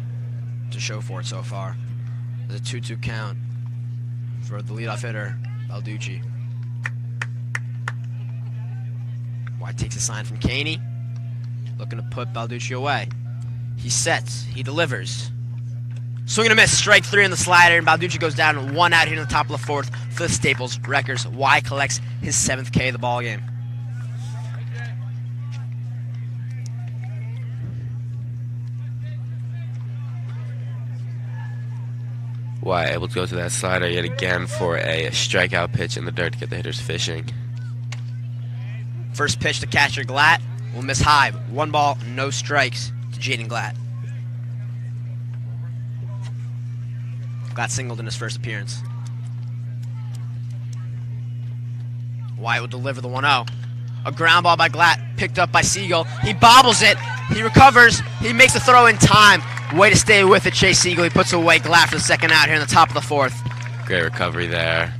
Speaker 11: to show for it so far. There's a 2-2 count for the leadoff hitter, Balducci. White takes a sign from Caney, looking to put Balducci away. He sets, he delivers. Swing and a miss, strike 3 on the slider, and Balducci goes down 1 out here in the top of the fourth for the Staples Wreckers. Y collects his 7th K of the ball game.
Speaker 12: Y able to go to that slider yet again for a strikeout pitch in the dirt to get the hitters fishing.
Speaker 11: First pitch to catcher Glatt will miss high. 1 ball, no strikes to Jaden Glatt. Glatt singled in his first appearance. Wyatt will deliver the 1-0. A ground ball by Glatt, picked up by Siegel. He bobbles it. He recovers. He makes a throw in time. Way to stay with it, Chase Siegel. He puts away Glatt for the second out here in the top of the fourth.
Speaker 12: Great recovery there.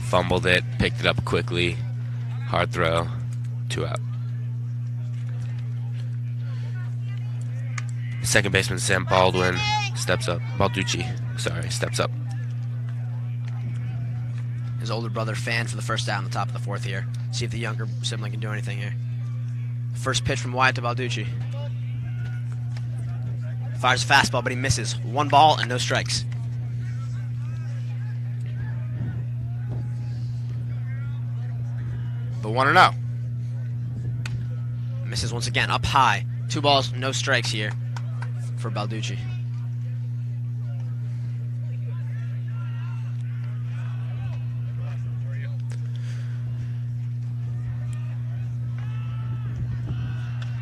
Speaker 12: Fumbled it, picked it up quickly. Hard throw, 2 out. Second baseman Sam Baldwin steps up. Balducci, steps up.
Speaker 11: His older brother Fan for the first out in the top of the fourth here. See if the younger sibling can do anything here. First pitch from Wyatt to Balducci. Fires a fastball, but he misses. 1 ball and no strikes. The 1-0. Misses once again, up high. 2 balls, no strikes here for Balducci.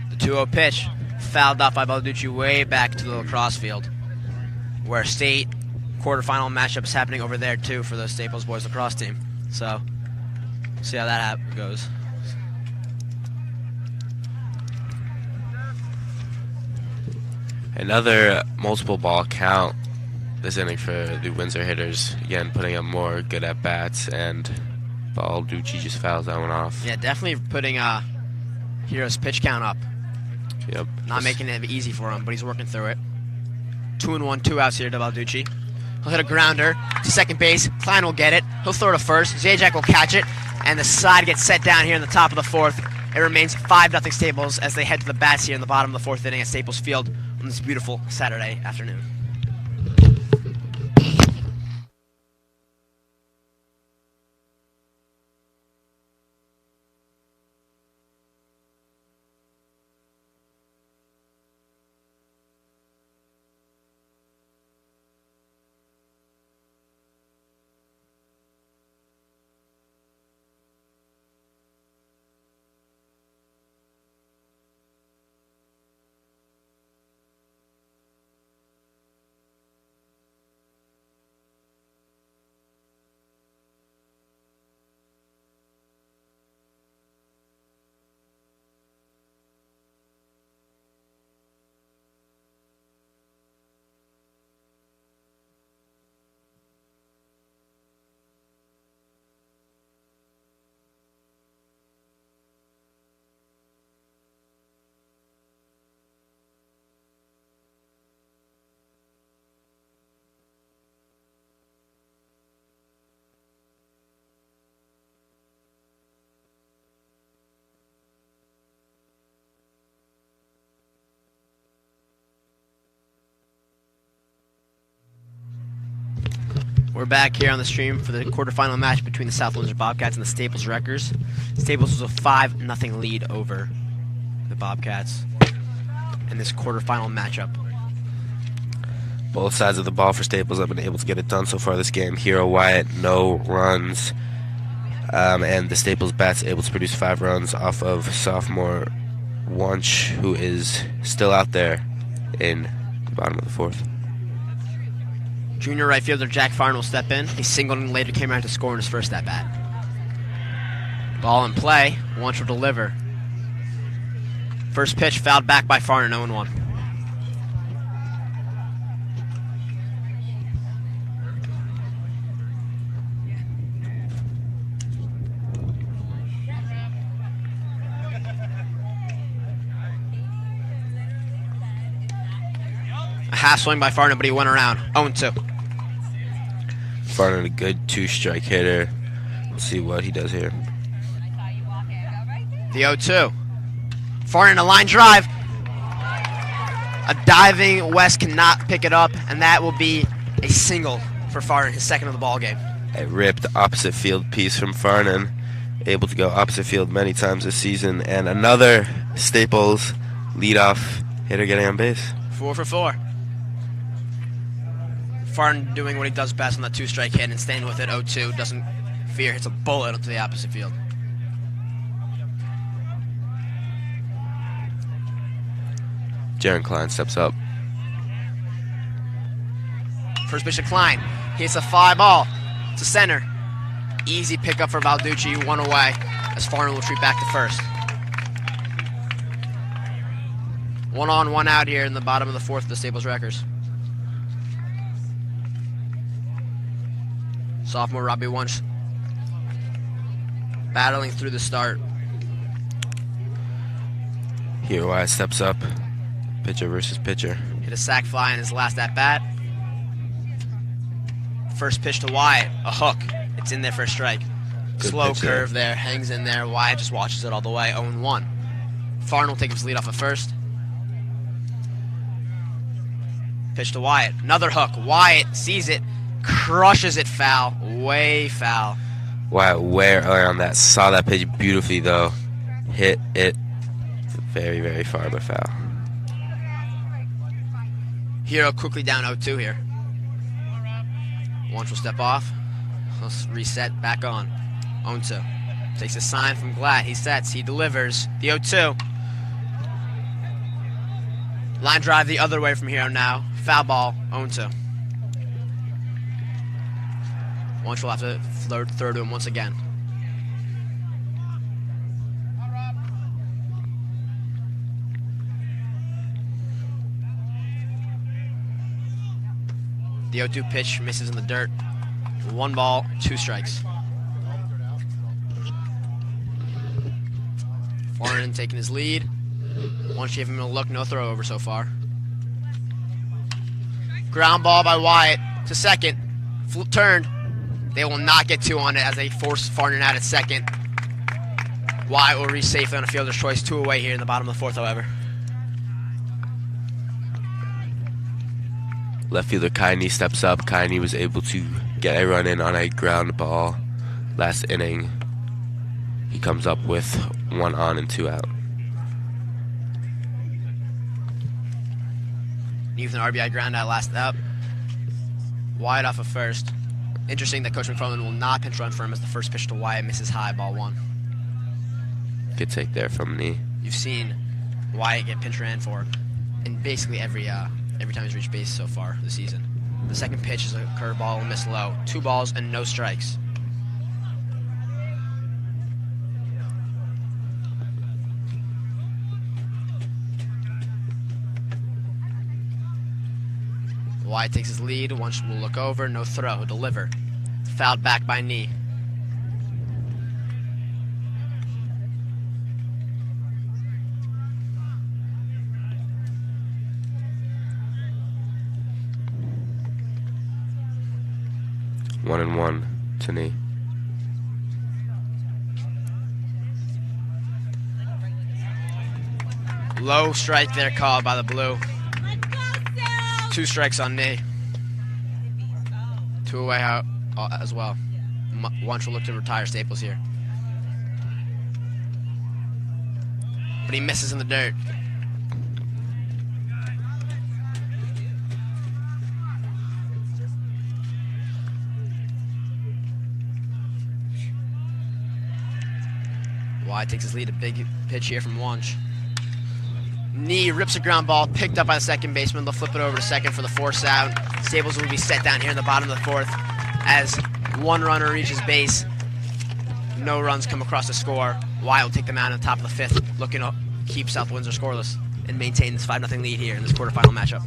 Speaker 11: The 2-0 pitch, fouled off by Balducci way back to the lacrosse field, where state quarterfinal matchup is happening over there too for the Staples boys lacrosse team. So, see how that goes.
Speaker 12: Another multiple ball count this inning for the Windsor hitters. Again, putting up more good at bats, and Balducci just fouls that one off.
Speaker 11: Yeah, definitely putting Hero's pitch count up.
Speaker 12: Yep.
Speaker 11: Not making it easy for him, but he's working through it. 2-1, 2 outs here to Balducci. He'll hit a grounder to second base. Klein will get it. He'll throw to first. Zajac will catch it, and the side gets set down here in the top of the fourth. It remains 5-0 Staples as they head to the bats here in the bottom of the fourth inning at Staples Field on this beautiful Saturday afternoon. We're back here on the stream for the quarterfinal match between the South Windsor Bobcats and the Staples Wreckers. Staples was a 5-0 lead over the Bobcats in this quarterfinal matchup.
Speaker 12: Both sides of the ball for Staples have been able to get it done so far this game. Hero Wyatt, no runs. And the Staples bats able to produce 5 runs off of sophomore Wunsch, who is still out there in the bottom of the fourth.
Speaker 11: Junior right fielder Jack Farn will step in. He singled and later came around to score in his first at-bat. Ball in play. Wunsch will deliver. First pitch fouled back by Farn, 0-1. A half swing by Farn, but he went around. 0-2.
Speaker 12: Farn, a good 2-strike hitter. We'll see what he does here.
Speaker 11: The 0-2. Farn in a line drive. A diving West cannot pick it up, and that will be a single for Farnan, his second of the ball game.
Speaker 12: A ripped opposite field piece from Farnan. Able to go opposite field many times this season. And another Staples leadoff hitter getting on base.
Speaker 11: 4 for 4. Farnan doing what he does best on that 2-strike hit and staying with it. 0-2. Doesn't fear. Hits a bullet into the opposite field.
Speaker 12: Jaron Klein steps up.
Speaker 11: First pitch to Klein. He hits a fly ball to center. Easy pickup for Balducci. 1 away as Farnan will retreat back to first. 1 on, 1 out here in the bottom of the fourth, the Staples Wreckers. Sophomore Robbie Wunsch battling through the start.
Speaker 12: Here Wyatt steps up. Pitcher versus pitcher.
Speaker 11: Hit a sac fly in his last at-bat. First pitch to Wyatt, a hook. It's in there for a strike.
Speaker 12: Good
Speaker 11: Slow
Speaker 12: pitch
Speaker 11: curve there, hangs in there. Wyatt just watches it all the way, 0-1. Farn will take his lead off at first. Pitch to Wyatt, another hook. Wyatt sees it, crushes it foul, way foul.
Speaker 12: Wyatt way early on that. Saw that pitch beautifully though. Hit it very, very far, but foul.
Speaker 11: Hero quickly down 0-2 here. Wunsch will step off. Let's reset, back on. 0-2. Takes a sign from Glatt. He sets, he delivers. The 0-2. Line drive the other way from Hero now. Foul ball, 0-2. Wunsch will have to throw to him once again. The 0-2 pitch misses in the dirt. 1 ball, 2 strikes. Farnan taking his lead. Wunsch gave him a look, no throw over so far. Ground ball by Wyatt to second. Turned. They will not get 2 on it as they force Farnan out at second. Wyatt will reach safely on a fielder's choice. 2 away here in the bottom of the fourth, however.
Speaker 12: Left fielder Kaini steps up. Kaini was able to get a run in on a ground ball last inning. He comes up with 1 on and 2 out.
Speaker 11: Needs an RBI ground out last up. Wyatt off of first. Interesting that Coach McFarland will not pinch run for him as the first pitch to Wyatt misses high, ball 1.
Speaker 12: Good take there from Knee.
Speaker 11: You've seen Wyatt get pinch ran for in basically every time he's reached base so far this season. The second pitch is a curveball and missed low. 2 balls and no strikes. Wyatt takes his lead. Wunsch will look over. No throw. Deliver. Fouled back by Knee.
Speaker 12: One and 1 to Knee.
Speaker 11: Low strike there called by the blue. 2 strikes on Knee. 2 away out as well. Wunsch will look to retire Staples here. But he misses in the dirt. Wyatt takes his lead. A big pitch here from Wunsch. Knee rips a ground ball, picked up by the second baseman. They'll flip it over to second for the force out. Staples will be set down here in the bottom of the fourth as 1 runner reaches base. No runs come across the score. Wyatt will take them out on the top of the 5th, looking to keep South Windsor scoreless and maintain this 5-0 lead here in this quarterfinal matchup.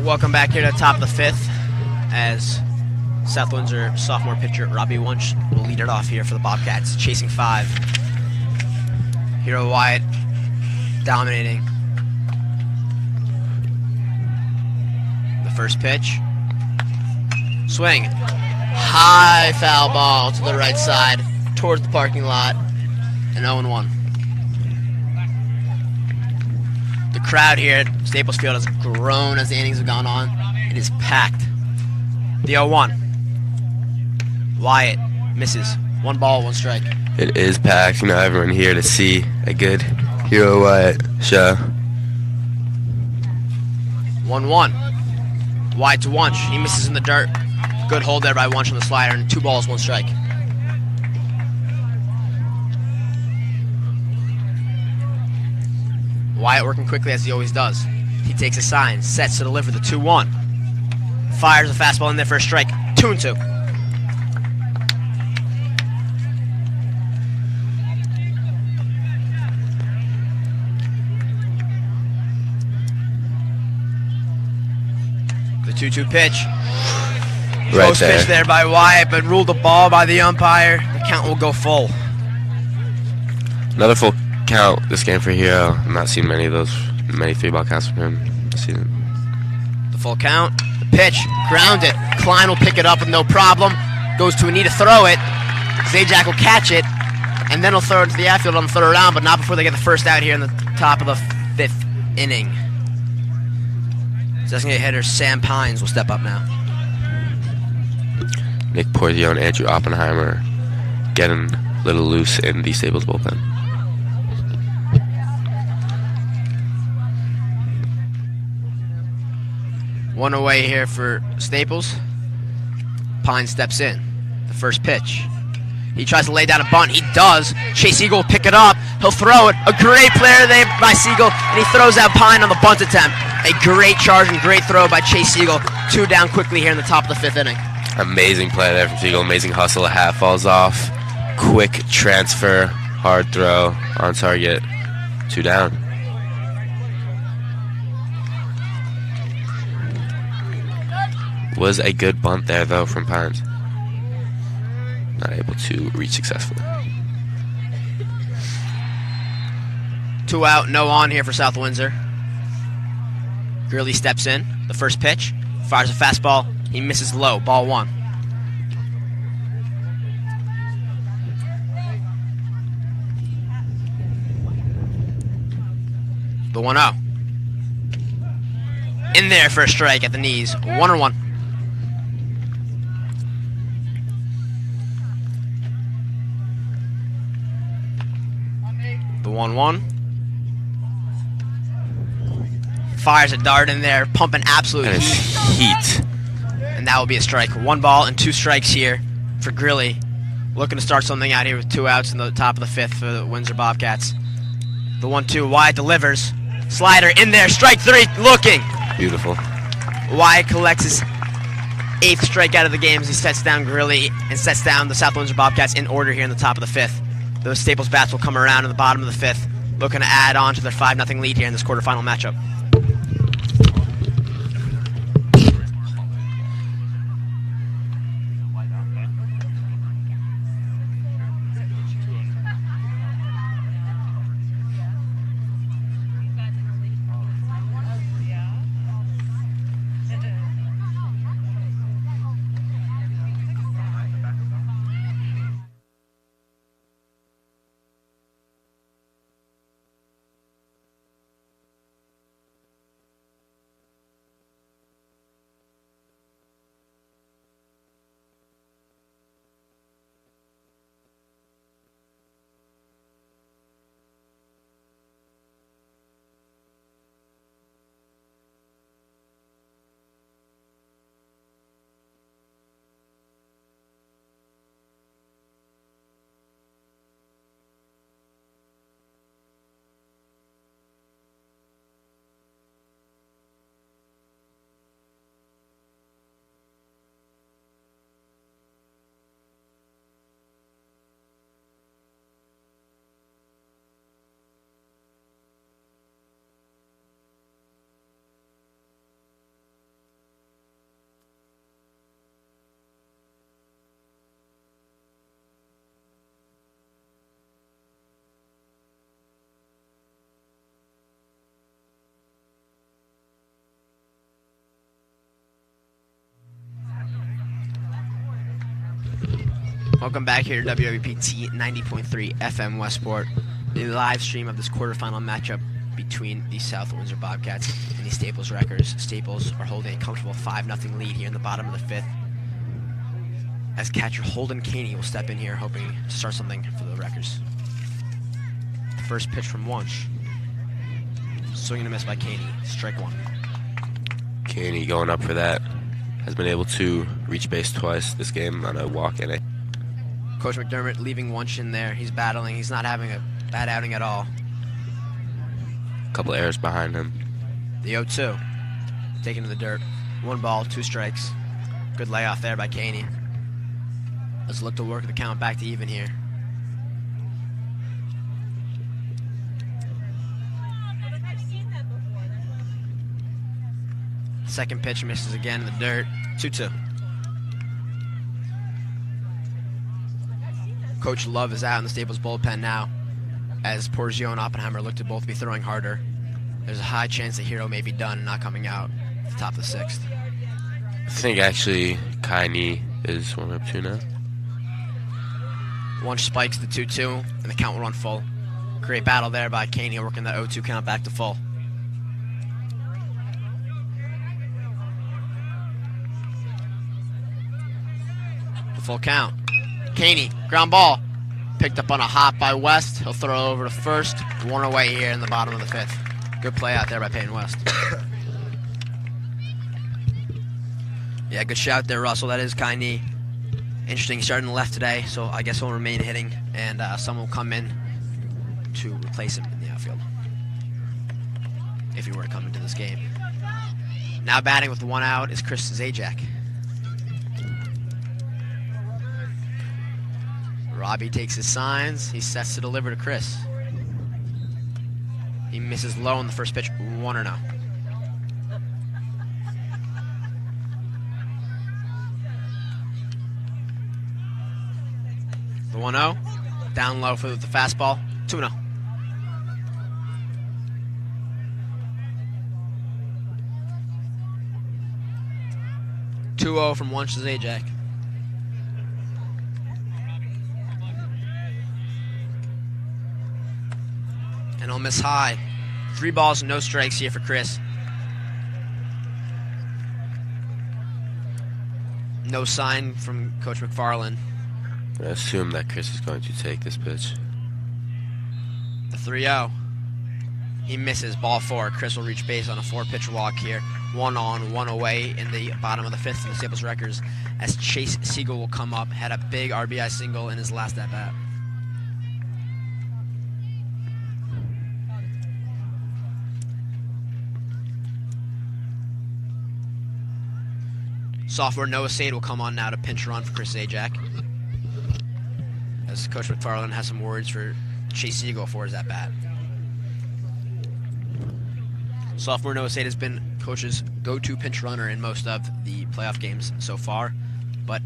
Speaker 11: Welcome back here to the top of the fifth as South Windsor sophomore pitcher Robbie Wunsch will lead it off here for the Bobcats, chasing 5. Hero Wyatt dominating. The first pitch. Swing. High foul ball to the right side towards the parking lot. And 0-1. The crowd here at Staples Field has grown as the innings have gone on. It is packed. The 0-1. Wyatt misses. 1 ball, 1 strike.
Speaker 12: It is packed. You know, everyone here to see a good Hero Wyatt show.
Speaker 11: 1-1. Wyatt to Wunsch. He misses in the dirt. Good hold there by Wunsch on the slider, and 2 balls, 1 strike. Wyatt working quickly as he always does. He takes a sign, sets to deliver the 2-1. Fires a fastball in there for a strike. 2-2. The 2-2 pitch.
Speaker 12: Right
Speaker 11: Close
Speaker 12: there.
Speaker 11: pitch there by Wyatt, but ruled the ball by the umpire. The count will go full.
Speaker 12: Another full count this game for Hero. I'm not seeing many 3-ball counts from him this season.
Speaker 11: The full count. The pitch. Grounded. Klein will pick it up with no problem. Goes to a knee to throw it. Zajac will catch it. And then he'll throw it to the outfield on the 3rd round, but not before they get the first out here in the top of the 5th inning. Designated hitter Sam Pines will step up now.
Speaker 12: Nick Porzio and Andrew Oppenheimer getting a little loose in the Staples bullpen.
Speaker 11: One away here for Staples. Pine steps in. The first pitch. He tries to lay down a bunt. He does. Chase Eagle will pick it up. He'll throw it. A great player there by Siegel, and he throws out Pine on the bunt attempt. A great charge and great throw by Chase Eagle. 2 down quickly here in the top of the 5th inning.
Speaker 12: Amazing play there from Siegel. Amazing hustle. A hat falls off. Quick transfer. Hard throw. On target. 2 down. Was a good bunt there, though, from Pines. Not able to reach successfully.
Speaker 11: 2 out, no on here for South Windsor. Gurley steps in. The first pitch. Fires a fastball. He misses low. Ball 1. The 1-0. In there for a strike at the knees. 1-1. The 1-1. Fires a dart in there, pumping absolute
Speaker 12: heat.
Speaker 11: And that will be a strike. 1 ball and 2 strikes here for Grilly. Looking to start something out here with 2 outs in the top of the 5th for the Windsor Bobcats. The 1-2, Wyatt delivers. Slider in there, strike 3, looking.
Speaker 12: Beautiful.
Speaker 11: Wyatt collects his 8th strikeout of the game as he sets down Grilly and sets down the South Windsor Bobcats in order here in the top of the 5th. Those Staples bats will come around in the bottom of the 5th, looking to add on to their 5-0 lead here in this quarterfinal matchup. Welcome back here to WWPT 90.3 FM Westport, the live stream of this quarterfinal matchup between the South Windsor Bobcats and the Staples Wreckers. Staples are holding a comfortable 5-0 lead here in the bottom of the fifth, as catcher Holden Caney will step in here hoping to start something for the Wreckers. The first pitch from Wunsch. Swing and a miss by Caney. Strike one.
Speaker 12: Caney going up for that. Has been able to reach base twice this game on a walk and a...
Speaker 11: Coach McDermott leaving Wunsch in there. He's battling. He's not having a bad outing at all.
Speaker 12: couple errors behind him.
Speaker 11: The 0-2. Taken to the dirt. 1 ball, 2 strikes. Good layoff there by Caney. Let's look to work the count back to even here. Second pitch misses again in the dirt. 2-2. Coach Love is out in the Staples bullpen now, as Porzio and Oppenheimer look to both be throwing harder. There's a high chance that Hero may be done and not coming out at the top of the 6th.
Speaker 12: I think actually Caney is 1-2 now.
Speaker 11: Wunsch spikes the 2-2, and the count will run full. Great battle there by Caney, working the 0-2 count back to full. The full count. Caney, ground ball. Picked up on a hop by West. He'll throw over to first. 1 away here in the bottom of the 5th. Good play out there by Peyton West. Yeah, good shout there, Russell. That is Caney. Interesting, he started in the left today, so I guess he'll remain hitting, and someone will come in to replace him in the outfield, if he were to come into this game. Now batting with 1 out is Chris Zajac. Robbie takes his signs. He sets to deliver to Chris. He misses low on the first pitch, 1-0. The 1-0, down low for the fastball, 2-0. From Wunsch to Zajac. And he'll miss high. 3 balls and no strikes here for Chris. No sign from Coach McFarland.
Speaker 12: I assume that Chris is going to take this pitch.
Speaker 11: The 3-0. He misses, ball 4. Chris will reach base on a 4-pitch walk here. 1 on, 1 away in the bottom of the 5th for the Staples Wreckers, as Chase Siegel will come up. Had a big RBI single in his last at-bat. Sophomore Noah Sade will come on now to pinch run for Chris Zajac, as Coach McFarland has some words for Chase Siegel for his at-bat. Sophomore Noah Sade has been Coach's go-to pinch runner in most of the playoff games so far, but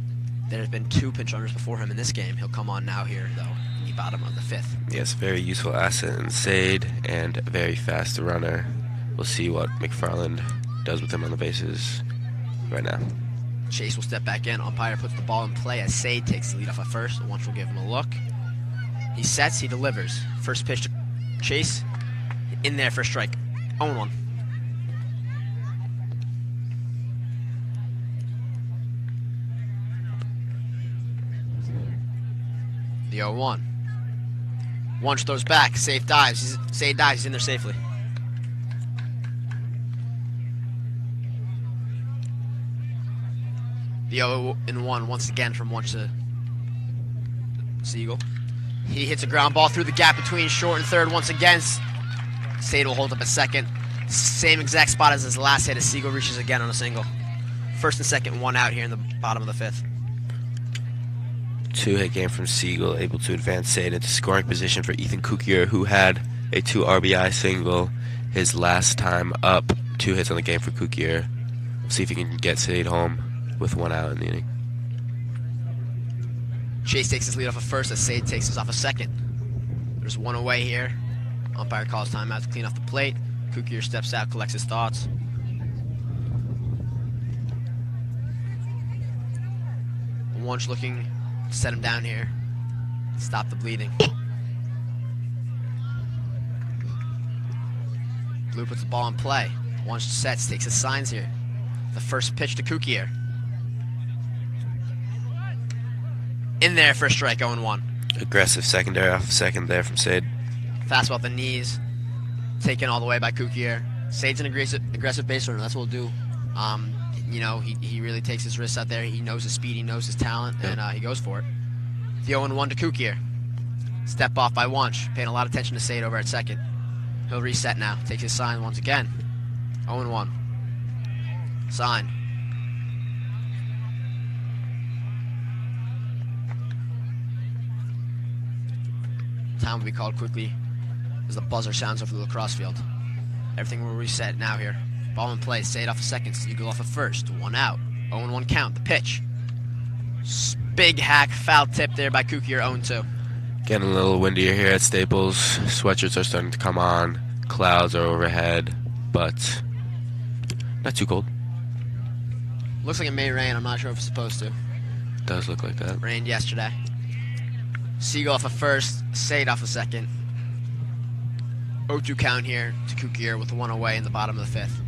Speaker 11: there's been 2 pinch runners before him in this game. He'll come on now here, though, in the bottom of the 5th.
Speaker 12: Yes, very useful asset in Sade and a very fast runner. We'll see what McFarland does with him on the bases right now.
Speaker 11: Chase will step back in. Umpire puts the ball in play as Sade takes the lead off at first. Wunsch will give him a look. He sets, he delivers. First pitch to Chase. In there for a strike. 0-1. The 0-1. Wunsch throws back. Sade dives. He's in there safely. The 0-1 once again from Wunsch to Siegel. He hits a ground ball through the gap between short and third once again. Sade will hold up at second. Same exact spot as his last hit as Siegel reaches again on a single. First and second, 1 out here in the bottom of the 5th.
Speaker 12: 2-hit game from Siegel, able to advance Sade into scoring position for Ethan Kukier, who had a 2 RBI single his last time up. 2 hits on the game for Kukier. We'll see if he can get Sade home with 1 out in the inning.
Speaker 11: Chase takes his lead off of first as Sade takes his off of second. There's 1 away here. Umpire calls timeout to clean off the plate. Kukier steps out, collects his thoughts. Wunsch looking set him down here. Stop the bleeding. Blue puts the ball in play. Wants to sets, takes his signs here. The first pitch to Kukier. In there for a strike, 0-1.
Speaker 12: Aggressive secondary off second there from Sade.
Speaker 11: Fastball at the knees. Taken all the way by Kukier. Sade's an aggressive base runner. That's what we'll do. You know, he really takes his risks out there. He knows his speed, he knows his talent, and he goes for it. The 0-1 to Kukier. Step off by Wunsch. Paying a lot of attention to Sade over at second. He'll reset now. Takes his sign once again. 0-1. Sign. Time will be called quickly as the buzzer sounds over the lacrosse field. Everything will reset now here. Ball in play. Sade off a second. Siegel off a first. 1 out. 0-1 count. The pitch. Big hack. Foul tip there by Kukier. 0-2.
Speaker 12: Getting a little windier here at Staples. Sweatshirts are starting to come on. Clouds are overhead, but not too cold.
Speaker 11: Looks like it may rain. I'm not sure if it's supposed to.
Speaker 12: Does look like that.
Speaker 11: Rained yesterday. Siegel off a first. Sade off a second. 0-2 count here to Kukier with 1 away in the bottom of the 5th.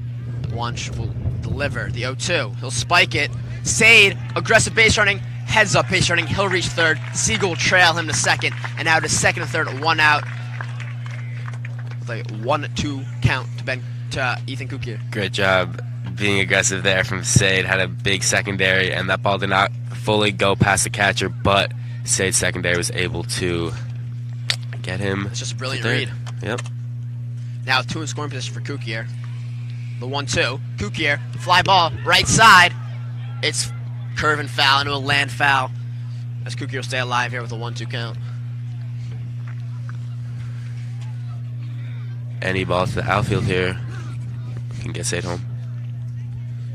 Speaker 11: Wunsch will deliver the 0-2. He'll spike it. Sade, aggressive base running. Heads up base running. He'll reach third. Siegel will trail him to second. And now to second and third. 1 out. With a 1-2 count to Ethan Kukier.
Speaker 12: Great job being aggressive there from Sade. Had a big secondary, and that ball did not fully go past the catcher, but Sade's secondary was able to get him.
Speaker 11: It's just a brilliant read.
Speaker 12: Yep.
Speaker 11: Now 2 in scoring position for Kukier. The 1-2. Kukier, fly ball, right side. It's curve and foul into a land foul as Kukier will stay alive here with a 1-2 count.
Speaker 12: Any ball to the outfield here can get Sade home.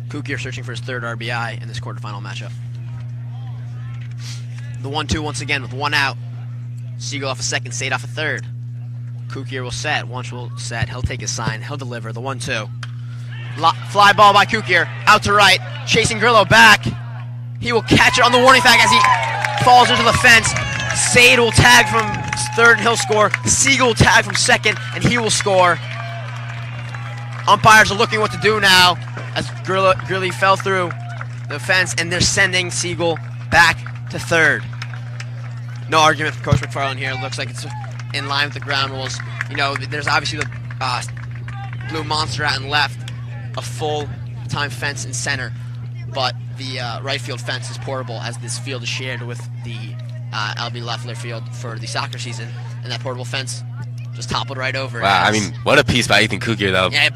Speaker 11: Kukier searching for his 3rd RBI in this quarterfinal matchup. The 1-2 once again with 1 out. Siegel off a second, Sade off a third. Kukier will set. Wunsch will set. He'll take his sign. He'll deliver the 1-2. Fly ball by Kukier. Out to right. Chasing Grillo back. He will catch it on the warning flag as he falls into the fence. Sade will tag from 3rd and he'll score. Siegel will tag from 2nd and he will score. Umpires are looking what to do now as Grilly fell through the fence and they're sending Siegel back to 3rd. No argument from Coach McFarland here. It looks like it's in line with the ground rules. You know, there's obviously the blue monster out and left, a full-time fence in center, but the right field fence is portable as this field is shared with the LB Leffler field for the soccer season, and that portable fence just toppled right over.
Speaker 12: Wow, I mean, what a piece by Ethan Kukier, though.
Speaker 11: Yeah,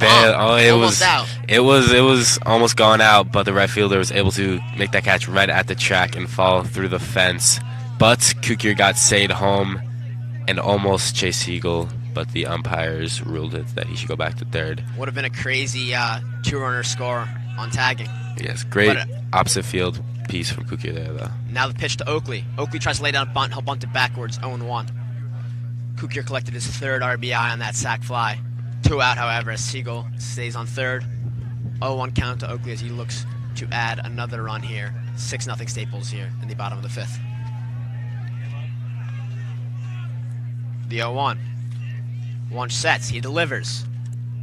Speaker 11: it
Speaker 12: was almost gone out, but the right fielder was able to make that catch right at the track and fall through the fence. But Kukier got Sade home and almost chased Siegel, but the umpires ruled it that he should go back to 3rd.
Speaker 11: Would have been a crazy 2-runner score on tagging.
Speaker 12: Yes, great opposite field piece from Kukier there, though.
Speaker 11: Now the pitch to Oakley. Oakley tries to lay down a bunt. He'll bunt it backwards, 0-1. Kukier collected his 3rd RBI on that sac fly. 2 out, however, as Siegel stays on 3rd. 0-1 count to Oakley as he looks to add another run here. 6-0 Staples here in the bottom of the 5th. The 0-1. Wunsch sets. He delivers.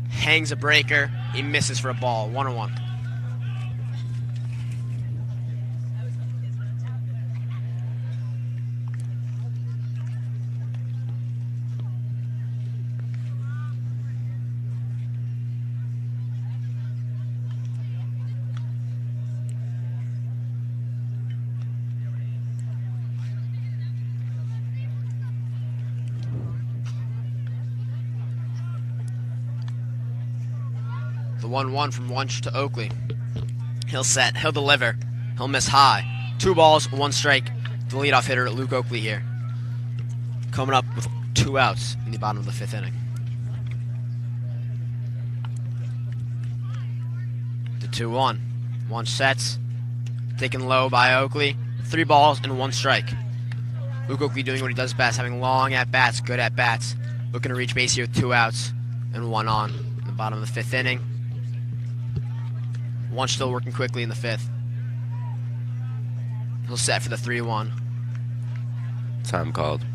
Speaker 11: Hangs a breaker. He misses for a ball. 1-1. The 1-1 from Wunsch to Oakley. He'll set. He'll deliver. He'll miss high. 2 balls, 1 strike. The leadoff hitter, Luke Oakley here. Coming up with 2 outs in the bottom of the 5th inning. The 2-1. Wunsch sets. Taken low by Oakley. 3 balls and 1 strike. Luke Oakley doing what he does best, having long at-bats, good at-bats. Looking to reach base here with 2 outs and 1 on in the bottom of the 5th inning. Wunsch still working quickly in the 5th. He'll set for the 3-1.
Speaker 12: Time called.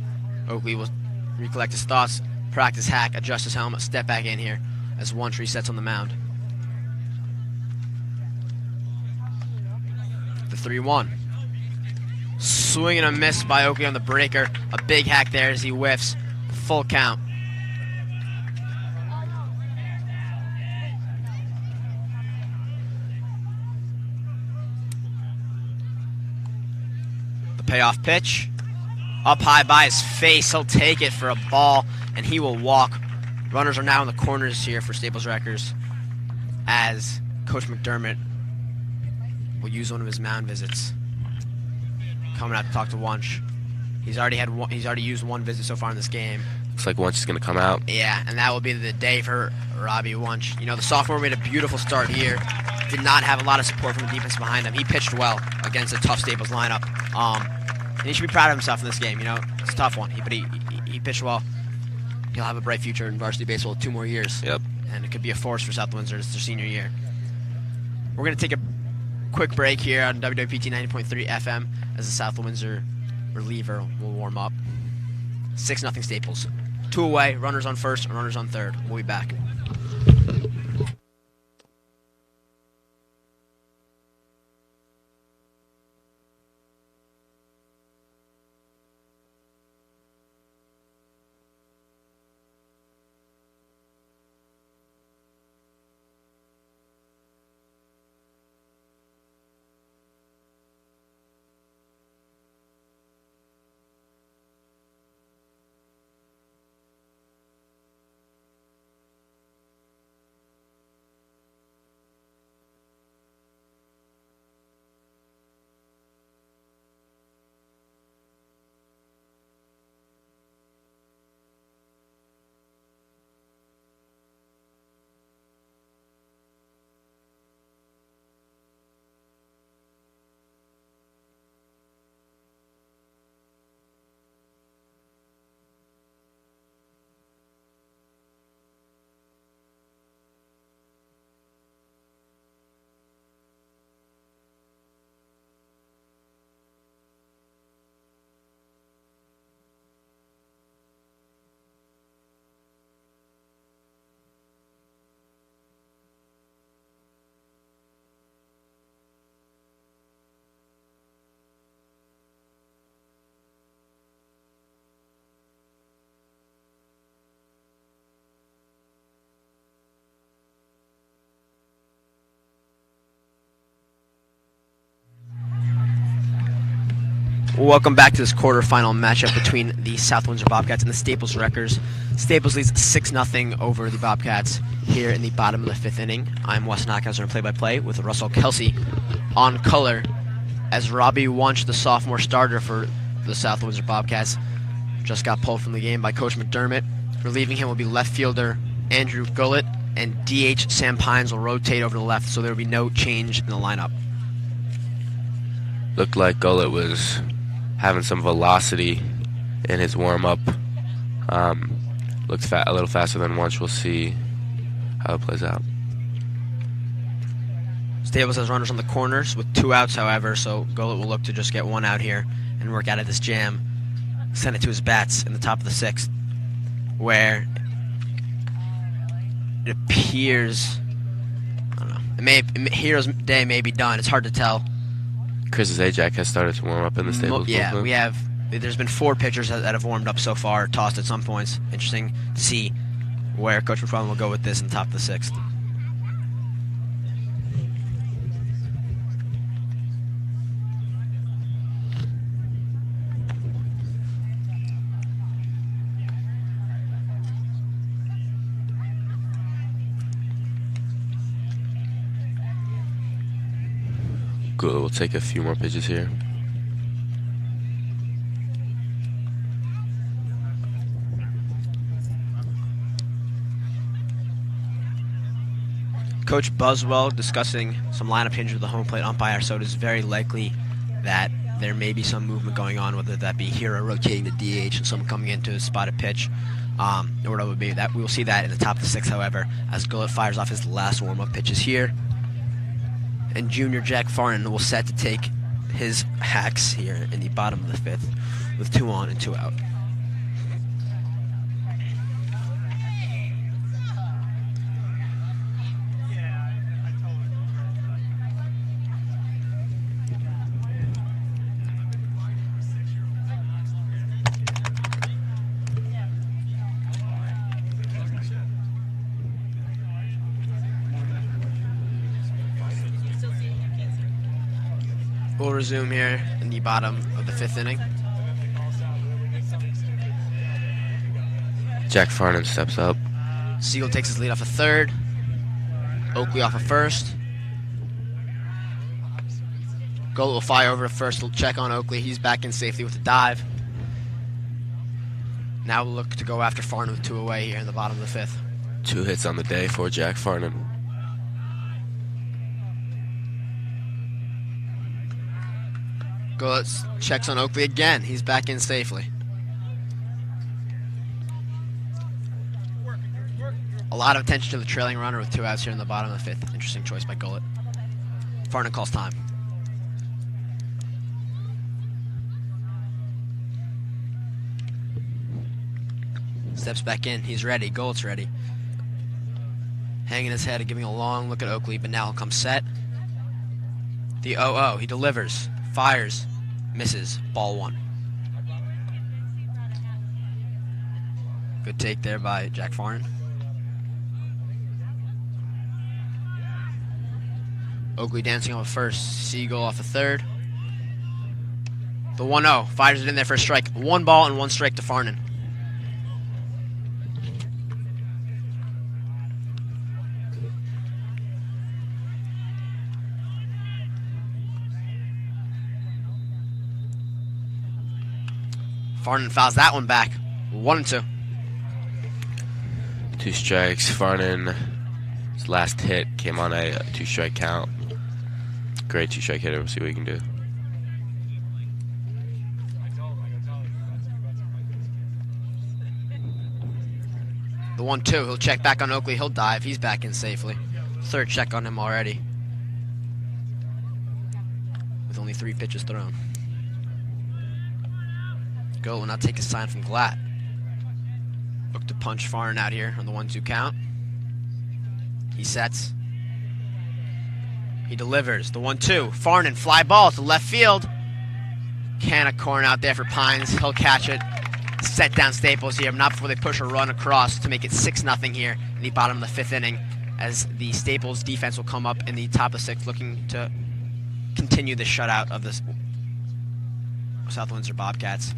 Speaker 11: Oakley will recollect his thoughts, practice hack, adjust his helmet, step back in here as Wunsch resets on the mound. The 3-1. Swing and a miss by Oakley on the breaker. A big hack there as he whiffs. Full count. The payoff pitch. Up high by his face. He'll take it for a ball, and he will walk. Runners are now in the corners here for Staples Wreckers as Coach McDermott will use one of his mound visits. Coming out to talk to Wunsch. He's already used one visit so far in this game.
Speaker 12: Looks like Wunsch is going to come out.
Speaker 11: Yeah, and that will be the day for Robbie Wunsch. You know, the sophomore made a beautiful start here. Did not have a lot of support from the defense behind him. He pitched well against a tough Staples lineup. And he should be proud of himself in this game. You know, it's a tough one, but he pitched well. He'll have a bright future in varsity baseball with 2 more years.
Speaker 12: Yep. And
Speaker 11: it could be a force for South Windsor. It's their senior year. We're going to take a quick break here on WWPT 90.3 FM as the South Windsor reliever will warm up. 6-0 Staples. 2 away, runners on first, runners on third. We'll be back. Welcome back to this quarterfinal matchup between the South Windsor Bobcats and the Staples Wreckers. Staples leads 6-0 over the Bobcats here in the bottom of the 5th inning. I'm Wes Knockhauser in play-by-play with Russell Kelsey on color as Robbie Wunsch, the sophomore starter for the South Windsor Bobcats, just got pulled from the game by Coach McDermott. Relieving him will be left fielder Andrew Gullett, and DH Sam Pines will rotate over to the left, so there will be no change in the lineup.
Speaker 12: Looked like Gullett was having some velocity in his warm-up. Looks a little faster than Wunsch. We'll see how it plays out.
Speaker 11: Staples has runners on the corners with 2 outs, however, so Gullett will look to just get 1 out here and work out of this jam. Send it to his bats in the top of the 6th, where it appears, I don't know, Hero's day may be done. It's hard to tell.
Speaker 12: Chris Zajac has started to warm up in the Staples.
Speaker 11: Yeah, there's been 4 pitchers that have warmed up so far, tossed at some points. Interesting to see where Coach McFarland will go with this in the top of the 6th.
Speaker 12: Good, we'll take a few more pitches here.
Speaker 11: Coach Buswell discussing some lineup changes with the home plate umpire, so it is very likely that there may be some movement going on, whether that be Hero rotating the DH and someone coming into a spotted pitch, or whatever it would be. That we will see that in the top of the 6th, however, as Gullett fires off his last warm-up pitches here. And junior Jack Farnan will set to take his hacks here in the bottom of the 5th. with 2 on and 2 out. We'll resume here in the bottom of the 5th inning.
Speaker 12: Jack Farnham steps up.
Speaker 11: Siegel takes his lead off a 3rd. Oakley off a 1st. Goal will fire over to 1st. He'll check on Oakley. He's back in safely with a dive. Now we'll look to go after Farnham with 2 away here in the bottom of the 5th.
Speaker 12: 2 hits on the day for Jack Farnham.
Speaker 11: Goal checks on Oakley again. He's back in safely. A lot of attention to the trailing runner with 2 outs here in the bottom of the 5th. Interesting choice by Gullett. Farnham calls time. Steps back in. He's ready. Gullett's ready. Hanging his head and giving a long look at Oakley, but now he'll come set. The 0-0. He delivers. Fires. Misses. Ball 1. Good take there by Jack Farnham. Oakley dancing off a 1st. Siegel off a 3rd. The 1-0. Fires it in there for a strike. 1 ball and 1 strike to Farnham. Farnham fouls that one back. 1-2.
Speaker 12: 2 strikes. Farnham's last hit came on a 2-strike count. Great 2-strike hitter. We'll see what he can do.
Speaker 11: The 1-2. He'll check back on Oakley. He'll dive. He's back in safely. 3rd check on him already. With only 3 pitches thrown. Go will not take a sign from Glatt. Look to punch Farnham out here on the 1-2 count. He sets. He delivers. The 1-2. Farnham, fly ball to left field. Can of corn out there for Pines. He'll catch it. Set down Staples here, but not before they push a run across to make it 6-0 here in the bottom of the 5th inning, as the Staples defense will come up in the top of 6th looking to continue the shutout of the South Windsor Bobcats.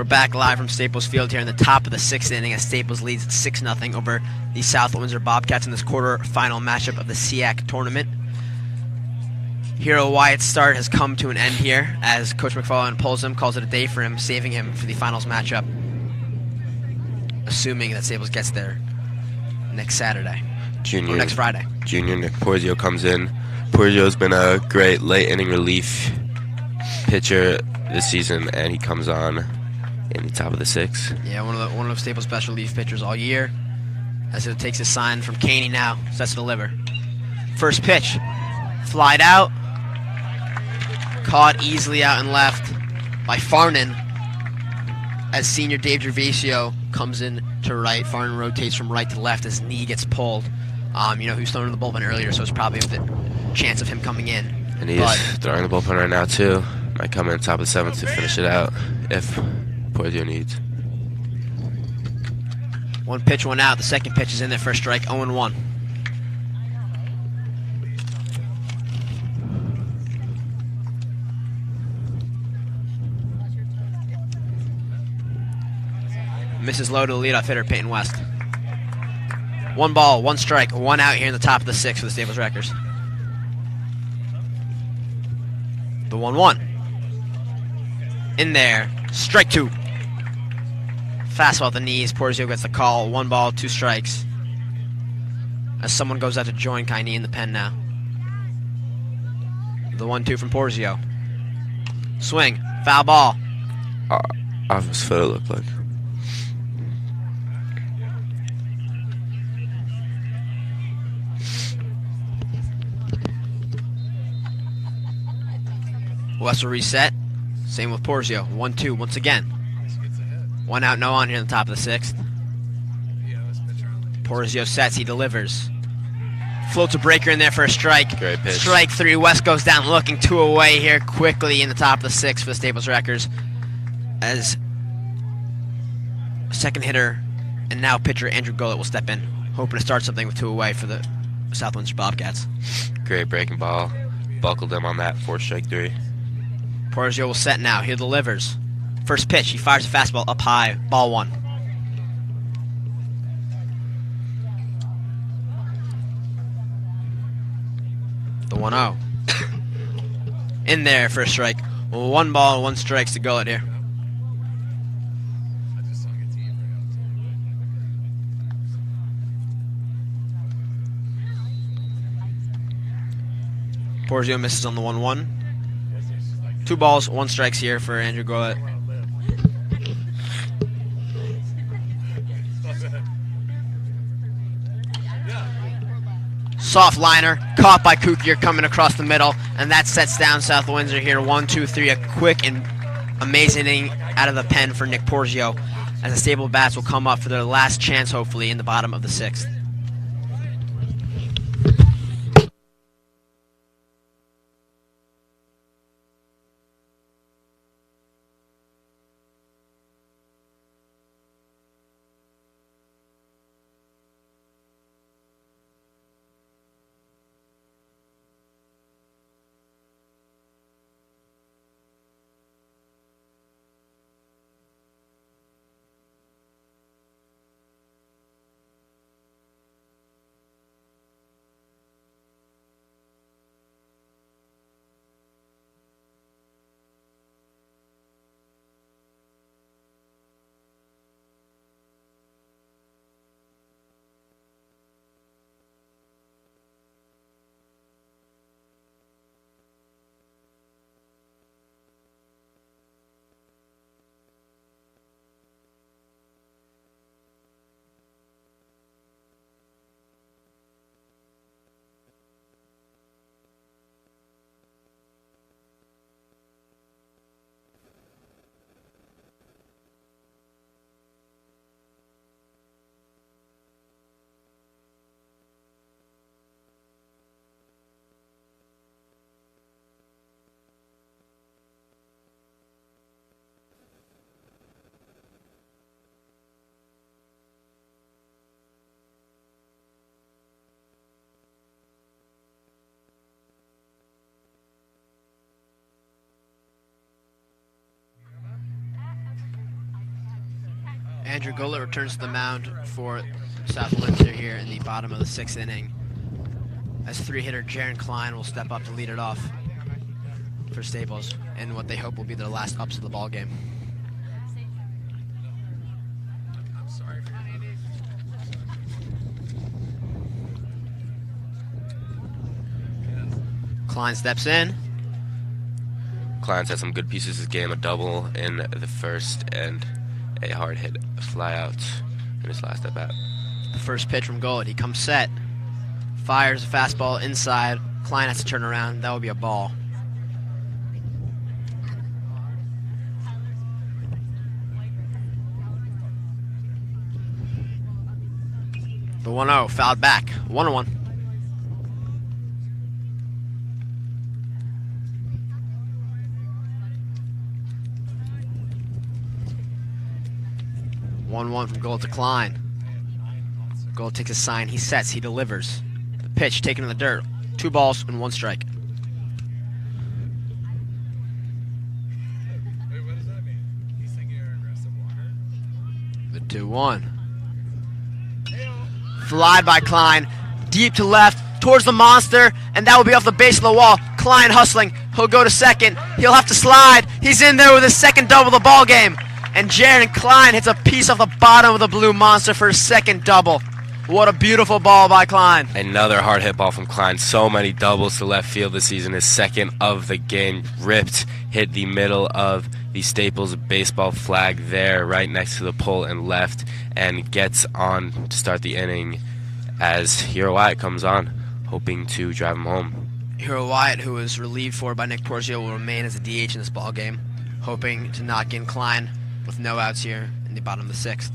Speaker 11: We're back live from Staples Field here in the top of the 6th inning as Staples leads 6-0 over the South Windsor Bobcats in this quarterfinal matchup of the SEAC tournament. Hero Wyatt's start has come to an end here as Coach McFarland pulls him, calls it a day for him, saving him for the finals matchup, assuming that Staples gets there next Saturday. Or next Friday.
Speaker 12: Junior Nick Porzio comes in. Porzio's been a great late inning relief pitcher this season, and he comes on in the top of the 6th.
Speaker 11: Yeah, one of Staples' best relief pitchers all year. As it takes a sign from Caney now, sets to deliver. First pitch, flied out, caught easily out and left by Farnan. As senior Dave Gervasio comes in to right, Farnan rotates from right to left as knee gets pulled. Who's thrown in the bullpen earlier, so it's probably a chance of him coming in.
Speaker 12: And he is throwing the bullpen right now too. Might come in top of the 7th to finish it out if Porzio needs.
Speaker 11: One pitch, one out. The second pitch is in there for a strike, 0-1. Misses low to the leadoff hitter, Peyton West. 1 ball, 1 strike, 1 out here in the top of the 6th for the Staples Wreckers. The 1-1. In there, strike 2. Fastball at the knees. Porzio gets the call. 1 ball, 2 strikes. As someone goes out to join Kaini in the pen now. The 1-2 from Porzio. Swing, foul ball.
Speaker 12: Off his foot, it looked like.
Speaker 11: West will reset. Same with Porzio. 1-2 once again. 1 out, no on here in the top of the 6th. Porzio sets, he delivers. Floats a breaker in there for a strike.
Speaker 12: Great pitch.
Speaker 11: Strike 3. West goes down looking 2 away here quickly in the top of the 6th for the Staples Wreckers. As second hitter and now pitcher Andrew Gullett will step in, hoping to start something with 2 away for the South Windsor Bobcats.
Speaker 12: Great breaking ball. Buckled him on that 4-strike 3.
Speaker 11: Porzio will set now. He delivers. First pitch, he fires a fastball up high. Ball 1. The 1-0. In there for a strike. 1 ball, 1 strikes to Gullett here. Porzio misses on the 1-1. 2 balls, 1 strikes here for Andrew Gullett. Soft liner, caught by Kukier coming across the middle, and that sets down South Windsor here. 1-2-3, a quick and amazing inning out of the pen for Nick Porzio, as the Stable Bats will come up for their last chance, hopefully, in the bottom of the 6th. Andrew Gullett returns to the mound for South Windsor here in the bottom of the 6th inning, as 3-hitter Jaron Klein will step up to lead it off for Staples in what they hope will be their last ups of the ball game. Klein steps in.
Speaker 12: Klein's had some good pieces of this game, a double in the first and a hard hit fly out in his last at bat.
Speaker 11: The first pitch from Gullett. He comes set, fires a fastball inside. Klein has to turn around. That will be a ball. The 1-0 fouled back. 1-1. One from Gullett to Klein. Gullett takes a sign. He sets. He delivers. The pitch taken in the dirt. 2 balls and 1 strike.
Speaker 13: Wait, what does that mean? He's thinking you're aggressive water?
Speaker 11: The 2-1. Fly by Klein. Deep to left. Towards the monster. And that will be off the base of the wall. Klein hustling. He'll go to second. He'll have to slide. He's in there with his second double of the ball game. And Jaron Klein hits a piece off the bottom of the blue monster for his second double. What a beautiful ball by Klein.
Speaker 12: Another hard hit ball from Klein. So many doubles to left field this season. His second of the game. Ripped, hit the middle of the Staples baseball flag there, right next to the pole and left, and gets on to start the inning as Hero Wyatt comes on, hoping to drive him home.
Speaker 11: Hero Wyatt, who was relieved for by Nick Porzio, will remain as a DH in this ball game, hoping to knock in Klein with no outs here in the bottom of the 6th.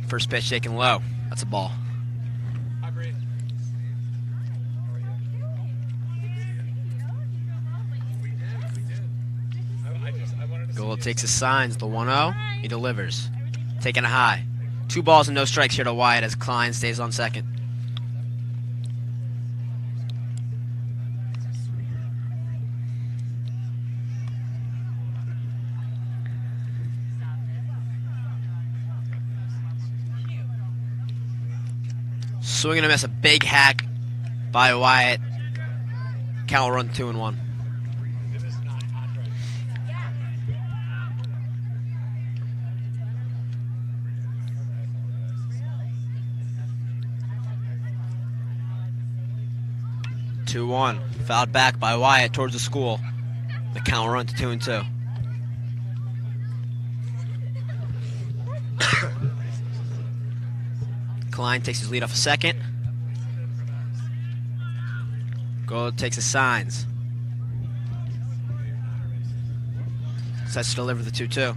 Speaker 11: First pitch taken low. That's a ball.
Speaker 13: Hi, Bree. How are you? We did. I wanted to
Speaker 11: Gullett takes his signs. The 1-0. He delivers. Taking a high. 2 balls and no strikes here to Wyatt as Klein stays on second. Swing and a miss, a big hack by Wyatt. Count will run 2-1. Fouled back by Wyatt towards the school. The count will run to 2-2. Klein takes his lead off a second. Gullett takes his signs. Sets to deliver the 2-2.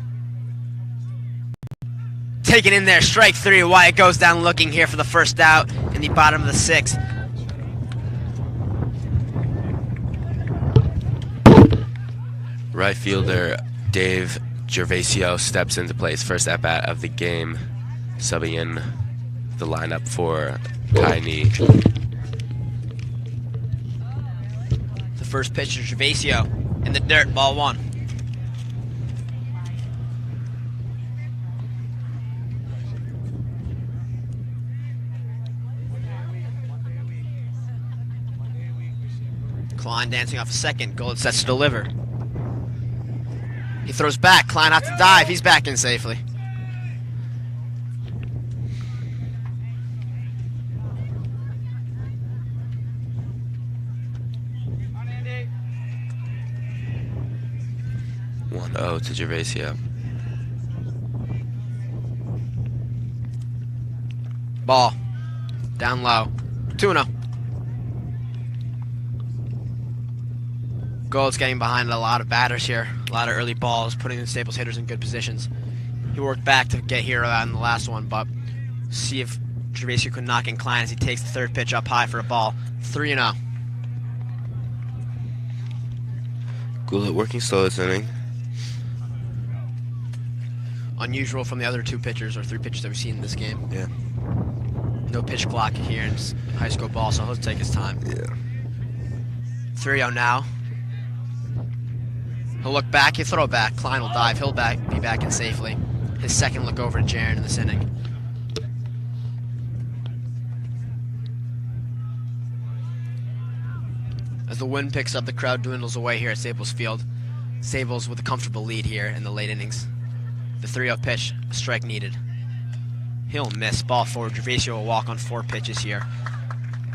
Speaker 11: Taken in there, strike 3. Wyatt goes down looking here for the first out in the bottom of the 6th.
Speaker 12: Right fielder Dave Gervasio steps into play his first at-bat of the game, subbing in the lineup for Tiny.
Speaker 11: The first pitch is Gervasio in the dirt, ball 1. Klein dancing off a second. Gullett sets to deliver. He throws back. Klein out to dive. He's back in safely.
Speaker 13: On Andy.
Speaker 12: 1-0 to Gervasio.
Speaker 11: Ball. Down low. 2-0. Gullett's getting behind a lot of batters here. A lot of early balls, putting the Staples hitters in good positions. He worked back to get Hero out in the last one, but see if Gervasio could knock in Klein as he takes the third pitch up high for a ball. 3-0.
Speaker 12: Gullett working slow this inning.
Speaker 11: Unusual from the other 2 pitchers or 3 pitchers that we've seen in this game.
Speaker 12: Yeah.
Speaker 11: No pitch clock here in high school ball, so he'll take his time.
Speaker 12: Yeah.
Speaker 11: 3-0 now. He'll look back, he'll throw back. Klein will dive, he'll be back in safely. His second look over to Jaron in this inning. As the wind picks up, the crowd dwindles away here at Staples Field. Staples with a comfortable lead here in the late innings. The 3-0 pitch, a strike needed. He'll miss. Ball forward. Gervasio will walk on 4 pitches here.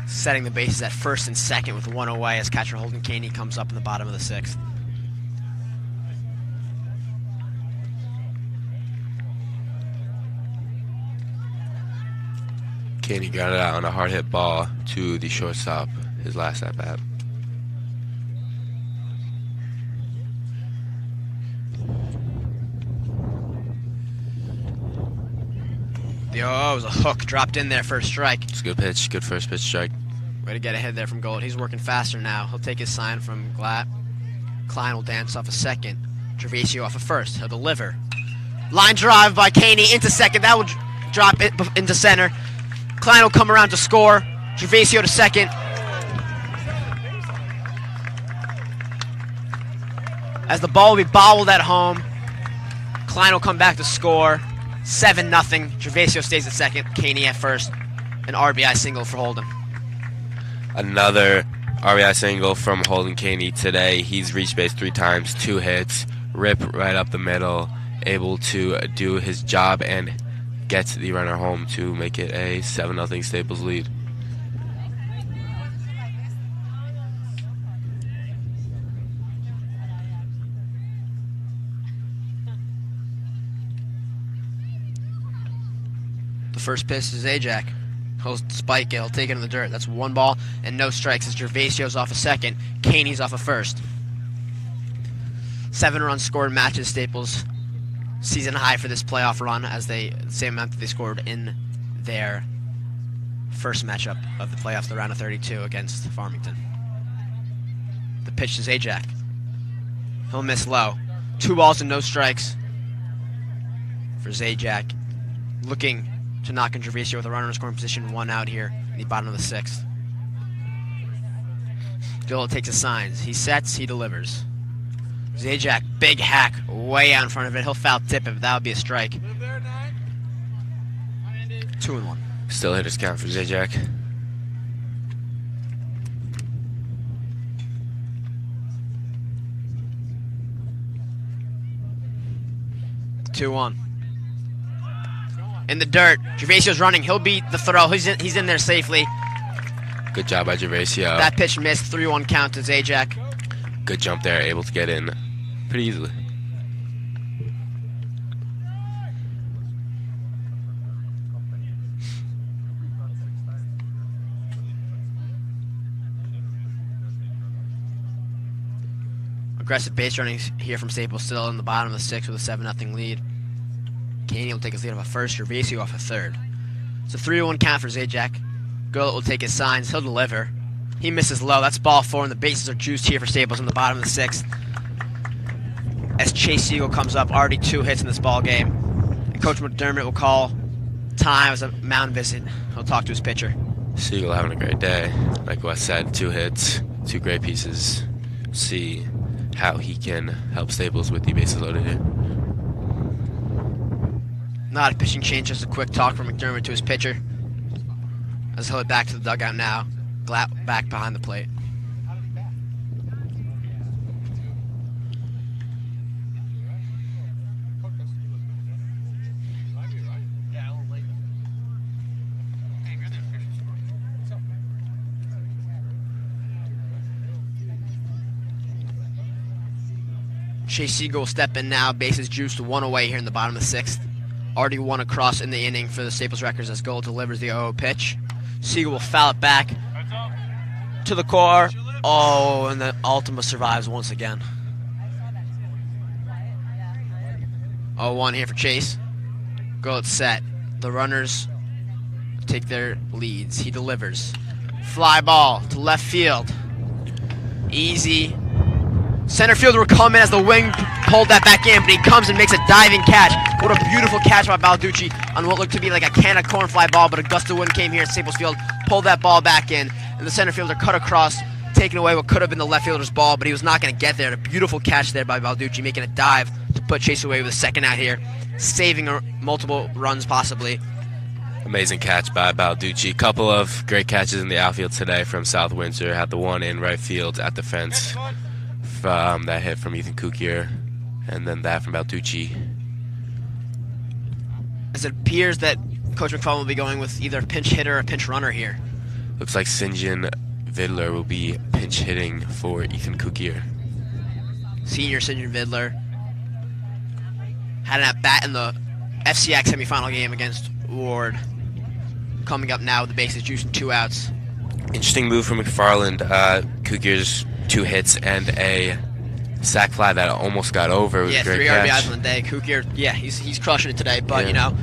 Speaker 11: Setting the bases at first and second with 1 away as catcher Holden Caney comes up in the bottom of the 6th.
Speaker 12: Caney grounded out on a hard hit ball to the shortstop, his last at bat.
Speaker 11: The 0-0 is a hook dropped in there for a strike.
Speaker 12: It's a good pitch, good first pitch strike.
Speaker 11: Way to get ahead there from Gold. He's working faster now. He'll take his sign from Glatt. Klein will dance off a second. Gervasio off a first. He'll deliver. Line drive by Caney into second. That will drop it into center. Klein will come around to score. Gervasio to second. As the ball will be bobbled at home, Klein will come back to score. 7-0. Gervasio stays at second. Caney at first. An RBI single for Holden.
Speaker 12: Another RBI single from Holden Caney today. He's reached base 3 times, 2 hits, rip right up the middle, able to do his job and get the runner home to make it a 7-0 Staples lead.
Speaker 11: The first pitch is Zajac. He'll spike it. He'll take it in the dirt. That's 1 ball and no strikes as Gervasio's off a second. Caney's off a first. 7 runs scored matches Staples' season high for this playoff run, as the same amount that they scored in their first matchup of the playoffs, the round of 32 against Farmington. The pitch to Zajac. He'll miss low. 2 balls and no strikes for Zajac. Looking to knock in Gervasio with a runner in scoring position, 1 out here in the bottom of the 6th. Dill takes his signs. He sets, he delivers. Zajac, big hack, way out in front of it. He'll foul tip it, but that would be a strike. 2-1.
Speaker 12: Still hitters count for Zajac.
Speaker 11: In the dirt, Gervasio's running. He'll beat the throw. He's in there safely.
Speaker 12: Good job by Gervasio.
Speaker 11: That pitch missed. 3-1 count to Zajac.
Speaker 12: Good jump there, able to get in pretty easily.
Speaker 11: Aggressive base running here from Staples, still in the bottom of the 6th with a 7-0 lead. Caney will take his lead off a first, Gervasio off a third. It's a 3-1 count for Zajac. Gurlett will take his signs, he'll deliver. He misses low, that's ball 4, and the bases are juiced here for Staples in the bottom of the 6th. As Chase Siegel comes up, already 2 hits in this ball game. And Coach McDermott will call time as a mound visit. He'll talk to his pitcher.
Speaker 12: Siegel having a great day. Like Wes said, 2 hits, 2 great pieces. See how he can help Staples with the bases loaded here.
Speaker 11: Not a pitching change, just a quick talk from McDermott to his pitcher. As he'll head back to the dugout now. Glatt back behind the plate. Chase Siegel will step in now. Bases juiced to 1 away here in the bottom of the 6th. Already 1 across in the inning for the Staples Records as Gold delivers the 0-0 pitch. Siegel will foul it back to the core. Oh, and the Ultima survives once again. 0-1 here for Chase. Gold set. The runners take their leads. He delivers. Fly ball to left field. Easy. Center fielder will come in as the wing pulled that back in, but he comes and makes a diving catch. What a beautiful catch by Balducci on what looked to be like a can of corn fly ball, but a gust of wind came here at Staples Field, pulled that ball back in, and the center fielder cut across taking away what could have been the left fielder's ball, but he was not going to get there. A beautiful catch there by Balducci, making a dive to put Chase away with a second out here, saving multiple runs possibly.
Speaker 12: Amazing catch by Balducci. Couple of great catches in the outfield today from South Windsor. Had the one in right field at the fence from that hit from Ethan Kukier, and then that from Balducci.
Speaker 11: As it appears that Coach McFarland will be going with either a pinch hitter or a pinch runner here.
Speaker 12: Looks like Sinjin Vidler will be pinch hitting for Ethan Kukier.
Speaker 11: Senior Sinjin Vidler had an at-bat in the FCX semifinal game against Ward. Coming up now with the bases juiced and 2 outs.
Speaker 12: Interesting move from McFarland. Kukier's 2 hits and a sac fly that almost got over. It was a great
Speaker 11: 3
Speaker 12: catch.
Speaker 11: RBIs on the day. Kukier, he's crushing it today, but
Speaker 12: Yeah.
Speaker 11: you know,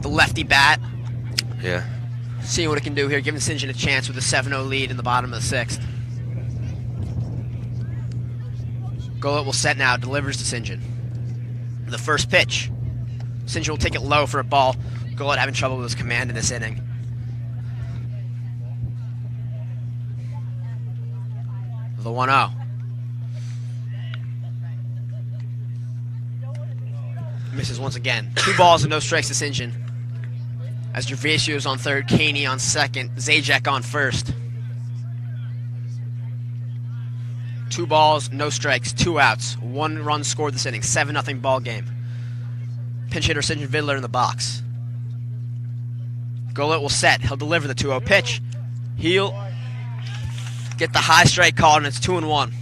Speaker 11: the lefty bat,
Speaker 12: Yeah.
Speaker 11: seeing what it can do here, giving Sinjin a chance with a 7-0 lead in the bottom of the 6th. Golet will set now, delivers to Sinjin. The first pitch. Sinjin will take it low for a ball. Golet having trouble with his command in this inning. The 1-0. Misses once again. 2 balls and no strikes to Sinjin. As Gervasio is on third, Caney on second, Zajac on first. 2 balls, no strikes, 2 outs, 1 run scored this inning, 7-0 ball game. Pinch hitter Sinjin Vidler in the box. Golet will set. He'll deliver the 2-0 pitch. He'll get the high strike called, and it's 2-1.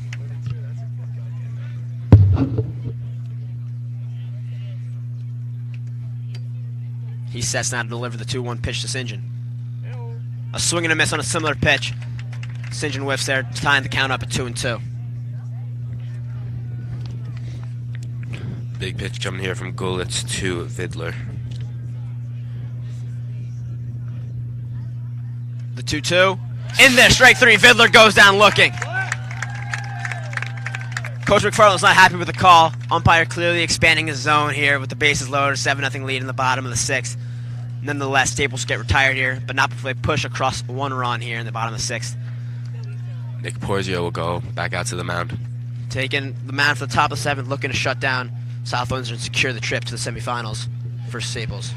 Speaker 11: He sets now to deliver the 2-1 pitch to Sinjin. A swing and a miss on a similar pitch. Sinjin whiffs there, tying the count up at 2-2.
Speaker 12: Big pitch coming here from Golitz to Vidler.
Speaker 11: The 2-2. In there, strike 3. Vidler goes down looking. Coach McFarland's not happy with the call. Umpire clearly expanding his zone here with the bases loaded, 7-0 lead in the bottom of the 6th. Nonetheless, Staples get retired here, but not before they push across 1 run here in the bottom of the 6th.
Speaker 12: Nick Porzio will go back out to the mound.
Speaker 11: Taking the mound for the top of the 7th, looking to shut down South Windsor and secure the trip to the semifinals for Staples.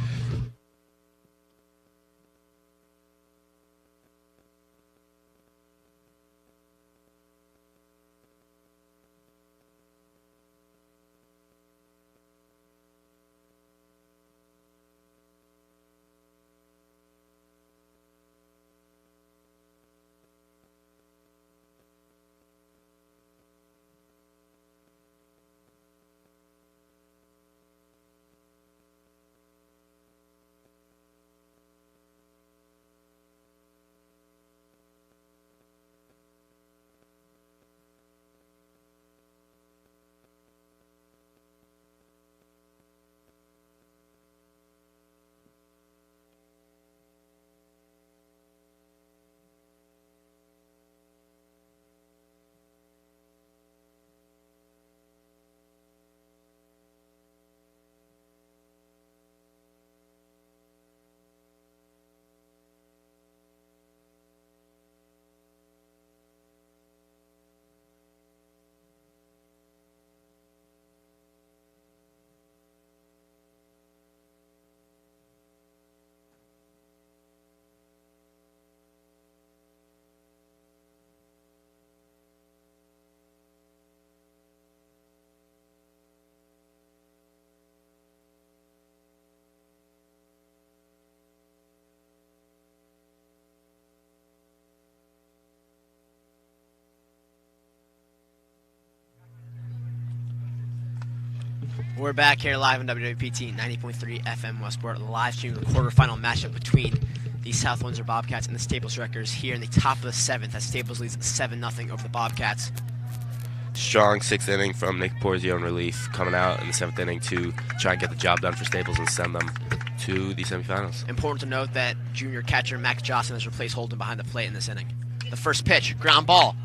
Speaker 11: We're back here live on WWPT 90.3 FM Westport, live streaming the quarterfinal matchup between the South Windsor Bobcats and the Staples Wreckers here in the top of the 7th as Staples leads 7-0 over the Bobcats.
Speaker 12: Strong 6th inning from Nick Porzio in relief, coming out in the 7th inning to try and get the job done for Staples and send them to the semifinals.
Speaker 11: Important to note that junior catcher Max Johnson has replaced Holden behind the plate in this inning. The first pitch, ground ball,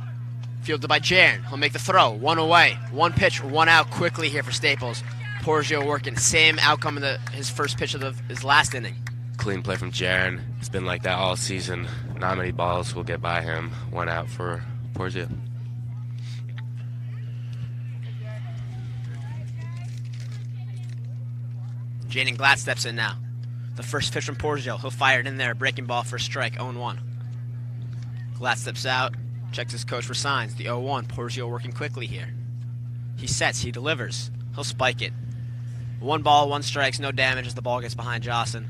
Speaker 11: fielded by Jaron. He'll make the throw, 1 away. 1 pitch, 1 out quickly here for Staples. Porzio working, same outcome in his first pitch of his last inning.
Speaker 12: Clean play from Jaron. It's been like that all season. Not many balls will get by him. 1 out for Porzio.
Speaker 11: Jaden Glatt steps in now. The first pitch from Porzio. He'll fire it in there. Breaking ball for a strike. 0-1. Glatt steps out. Checks his coach for signs. The 0-1. Porzio working quickly here. He sets. He delivers. He'll spike it. 1 ball, 1 strikes. No damage as the ball gets behind Jocelyn.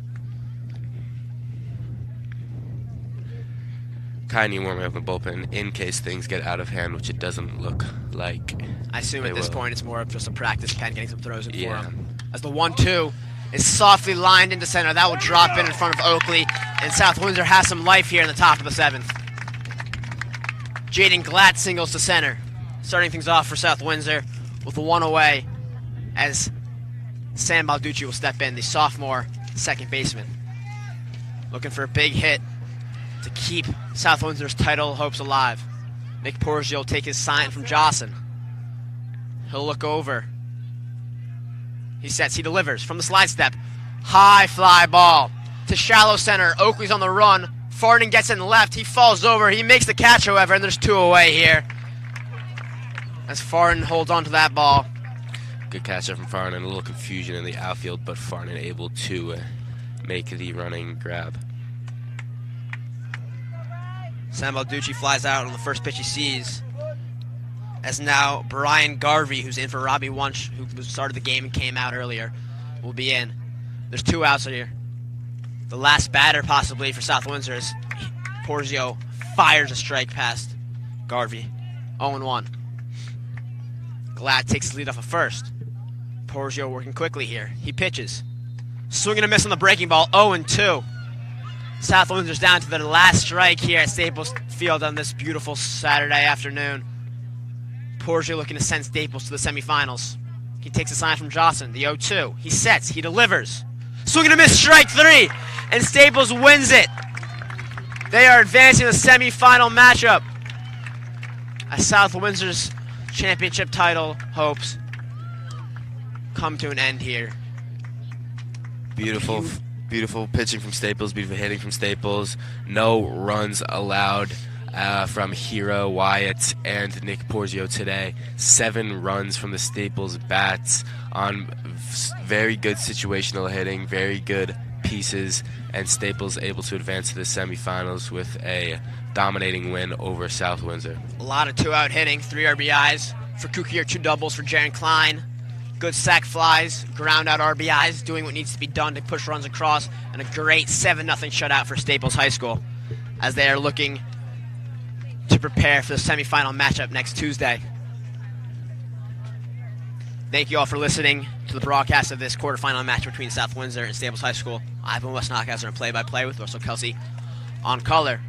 Speaker 12: Kind of warming up the bullpen in case things get out of hand, which it doesn't look like.
Speaker 11: I assume at this point it's more of just a practice pen, getting some throws in for
Speaker 12: Yeah.
Speaker 11: him. As the 1-2 is softly lined into center. That will drop in front of Oakley, and South Windsor has some life here in the top of the 7th. Jaden Glatt singles to center, starting things off for South Windsor with a 1 away as Sam Balducci will step in, the sophomore second baseman. Looking for a big hit to keep South Windsor's title hopes alive. Nick Porzio will take his sign from Jocelyn. He'll look over. He sets, he delivers from the slide step. High fly ball to shallow center. Oakley's on the run. Farden gets in left. He falls over. He makes the catch, however, and there's 2 away here. As Farden holds on to that ball.
Speaker 12: Good catch there from Farden, and a little confusion in the outfield, but Farden able to make the running grab.
Speaker 11: Sam Balducci flies out on the first pitch he sees. As now Brian Garvey, who's in for Robbie Wunsch, who started the game and came out earlier, will be in. There's 2 outs here. The last batter possibly for South Windsor as Porzio fires a strike past Garvey. 0-1. Glatt takes the lead off of first. Porzio working quickly here. He pitches. Swing and a miss on the breaking ball. 0-2. South Windsor's down to their last strike here at Staples Field on this beautiful Saturday afternoon. Porzio looking to send Staples to the semifinals. He takes a sign from Jocelyn, the 0-2. He sets, he delivers. Swing and a miss, strike 3, and Staples wins it. They are advancing the semifinal matchup as South Windsor's championship title hopes come to an end here.
Speaker 12: Beautiful pitching from Staples, beautiful hitting from Staples. No runs allowed from Hero, Wyatt, and Nick Porzio today. 7 runs from the Staples bats on very good situational hitting, very good pieces, and Staples able to advance to the semifinals with a dominating win over South Windsor.
Speaker 11: A lot of 2-out hitting, 3 RBIs for Kukier, 2 doubles for Jaron Klein. Good sac flies, ground out RBIs, doing what needs to be done to push runs across, and a great 7-0 shutout for Staples High School as they are looking to prepare for the semifinal matchup next Tuesday. Thank you all for listening to the broadcast of this quarterfinal match between South Windsor and Staples High School. I've been Wes Knockhauser and play-by-play with Russell Kelsey on color.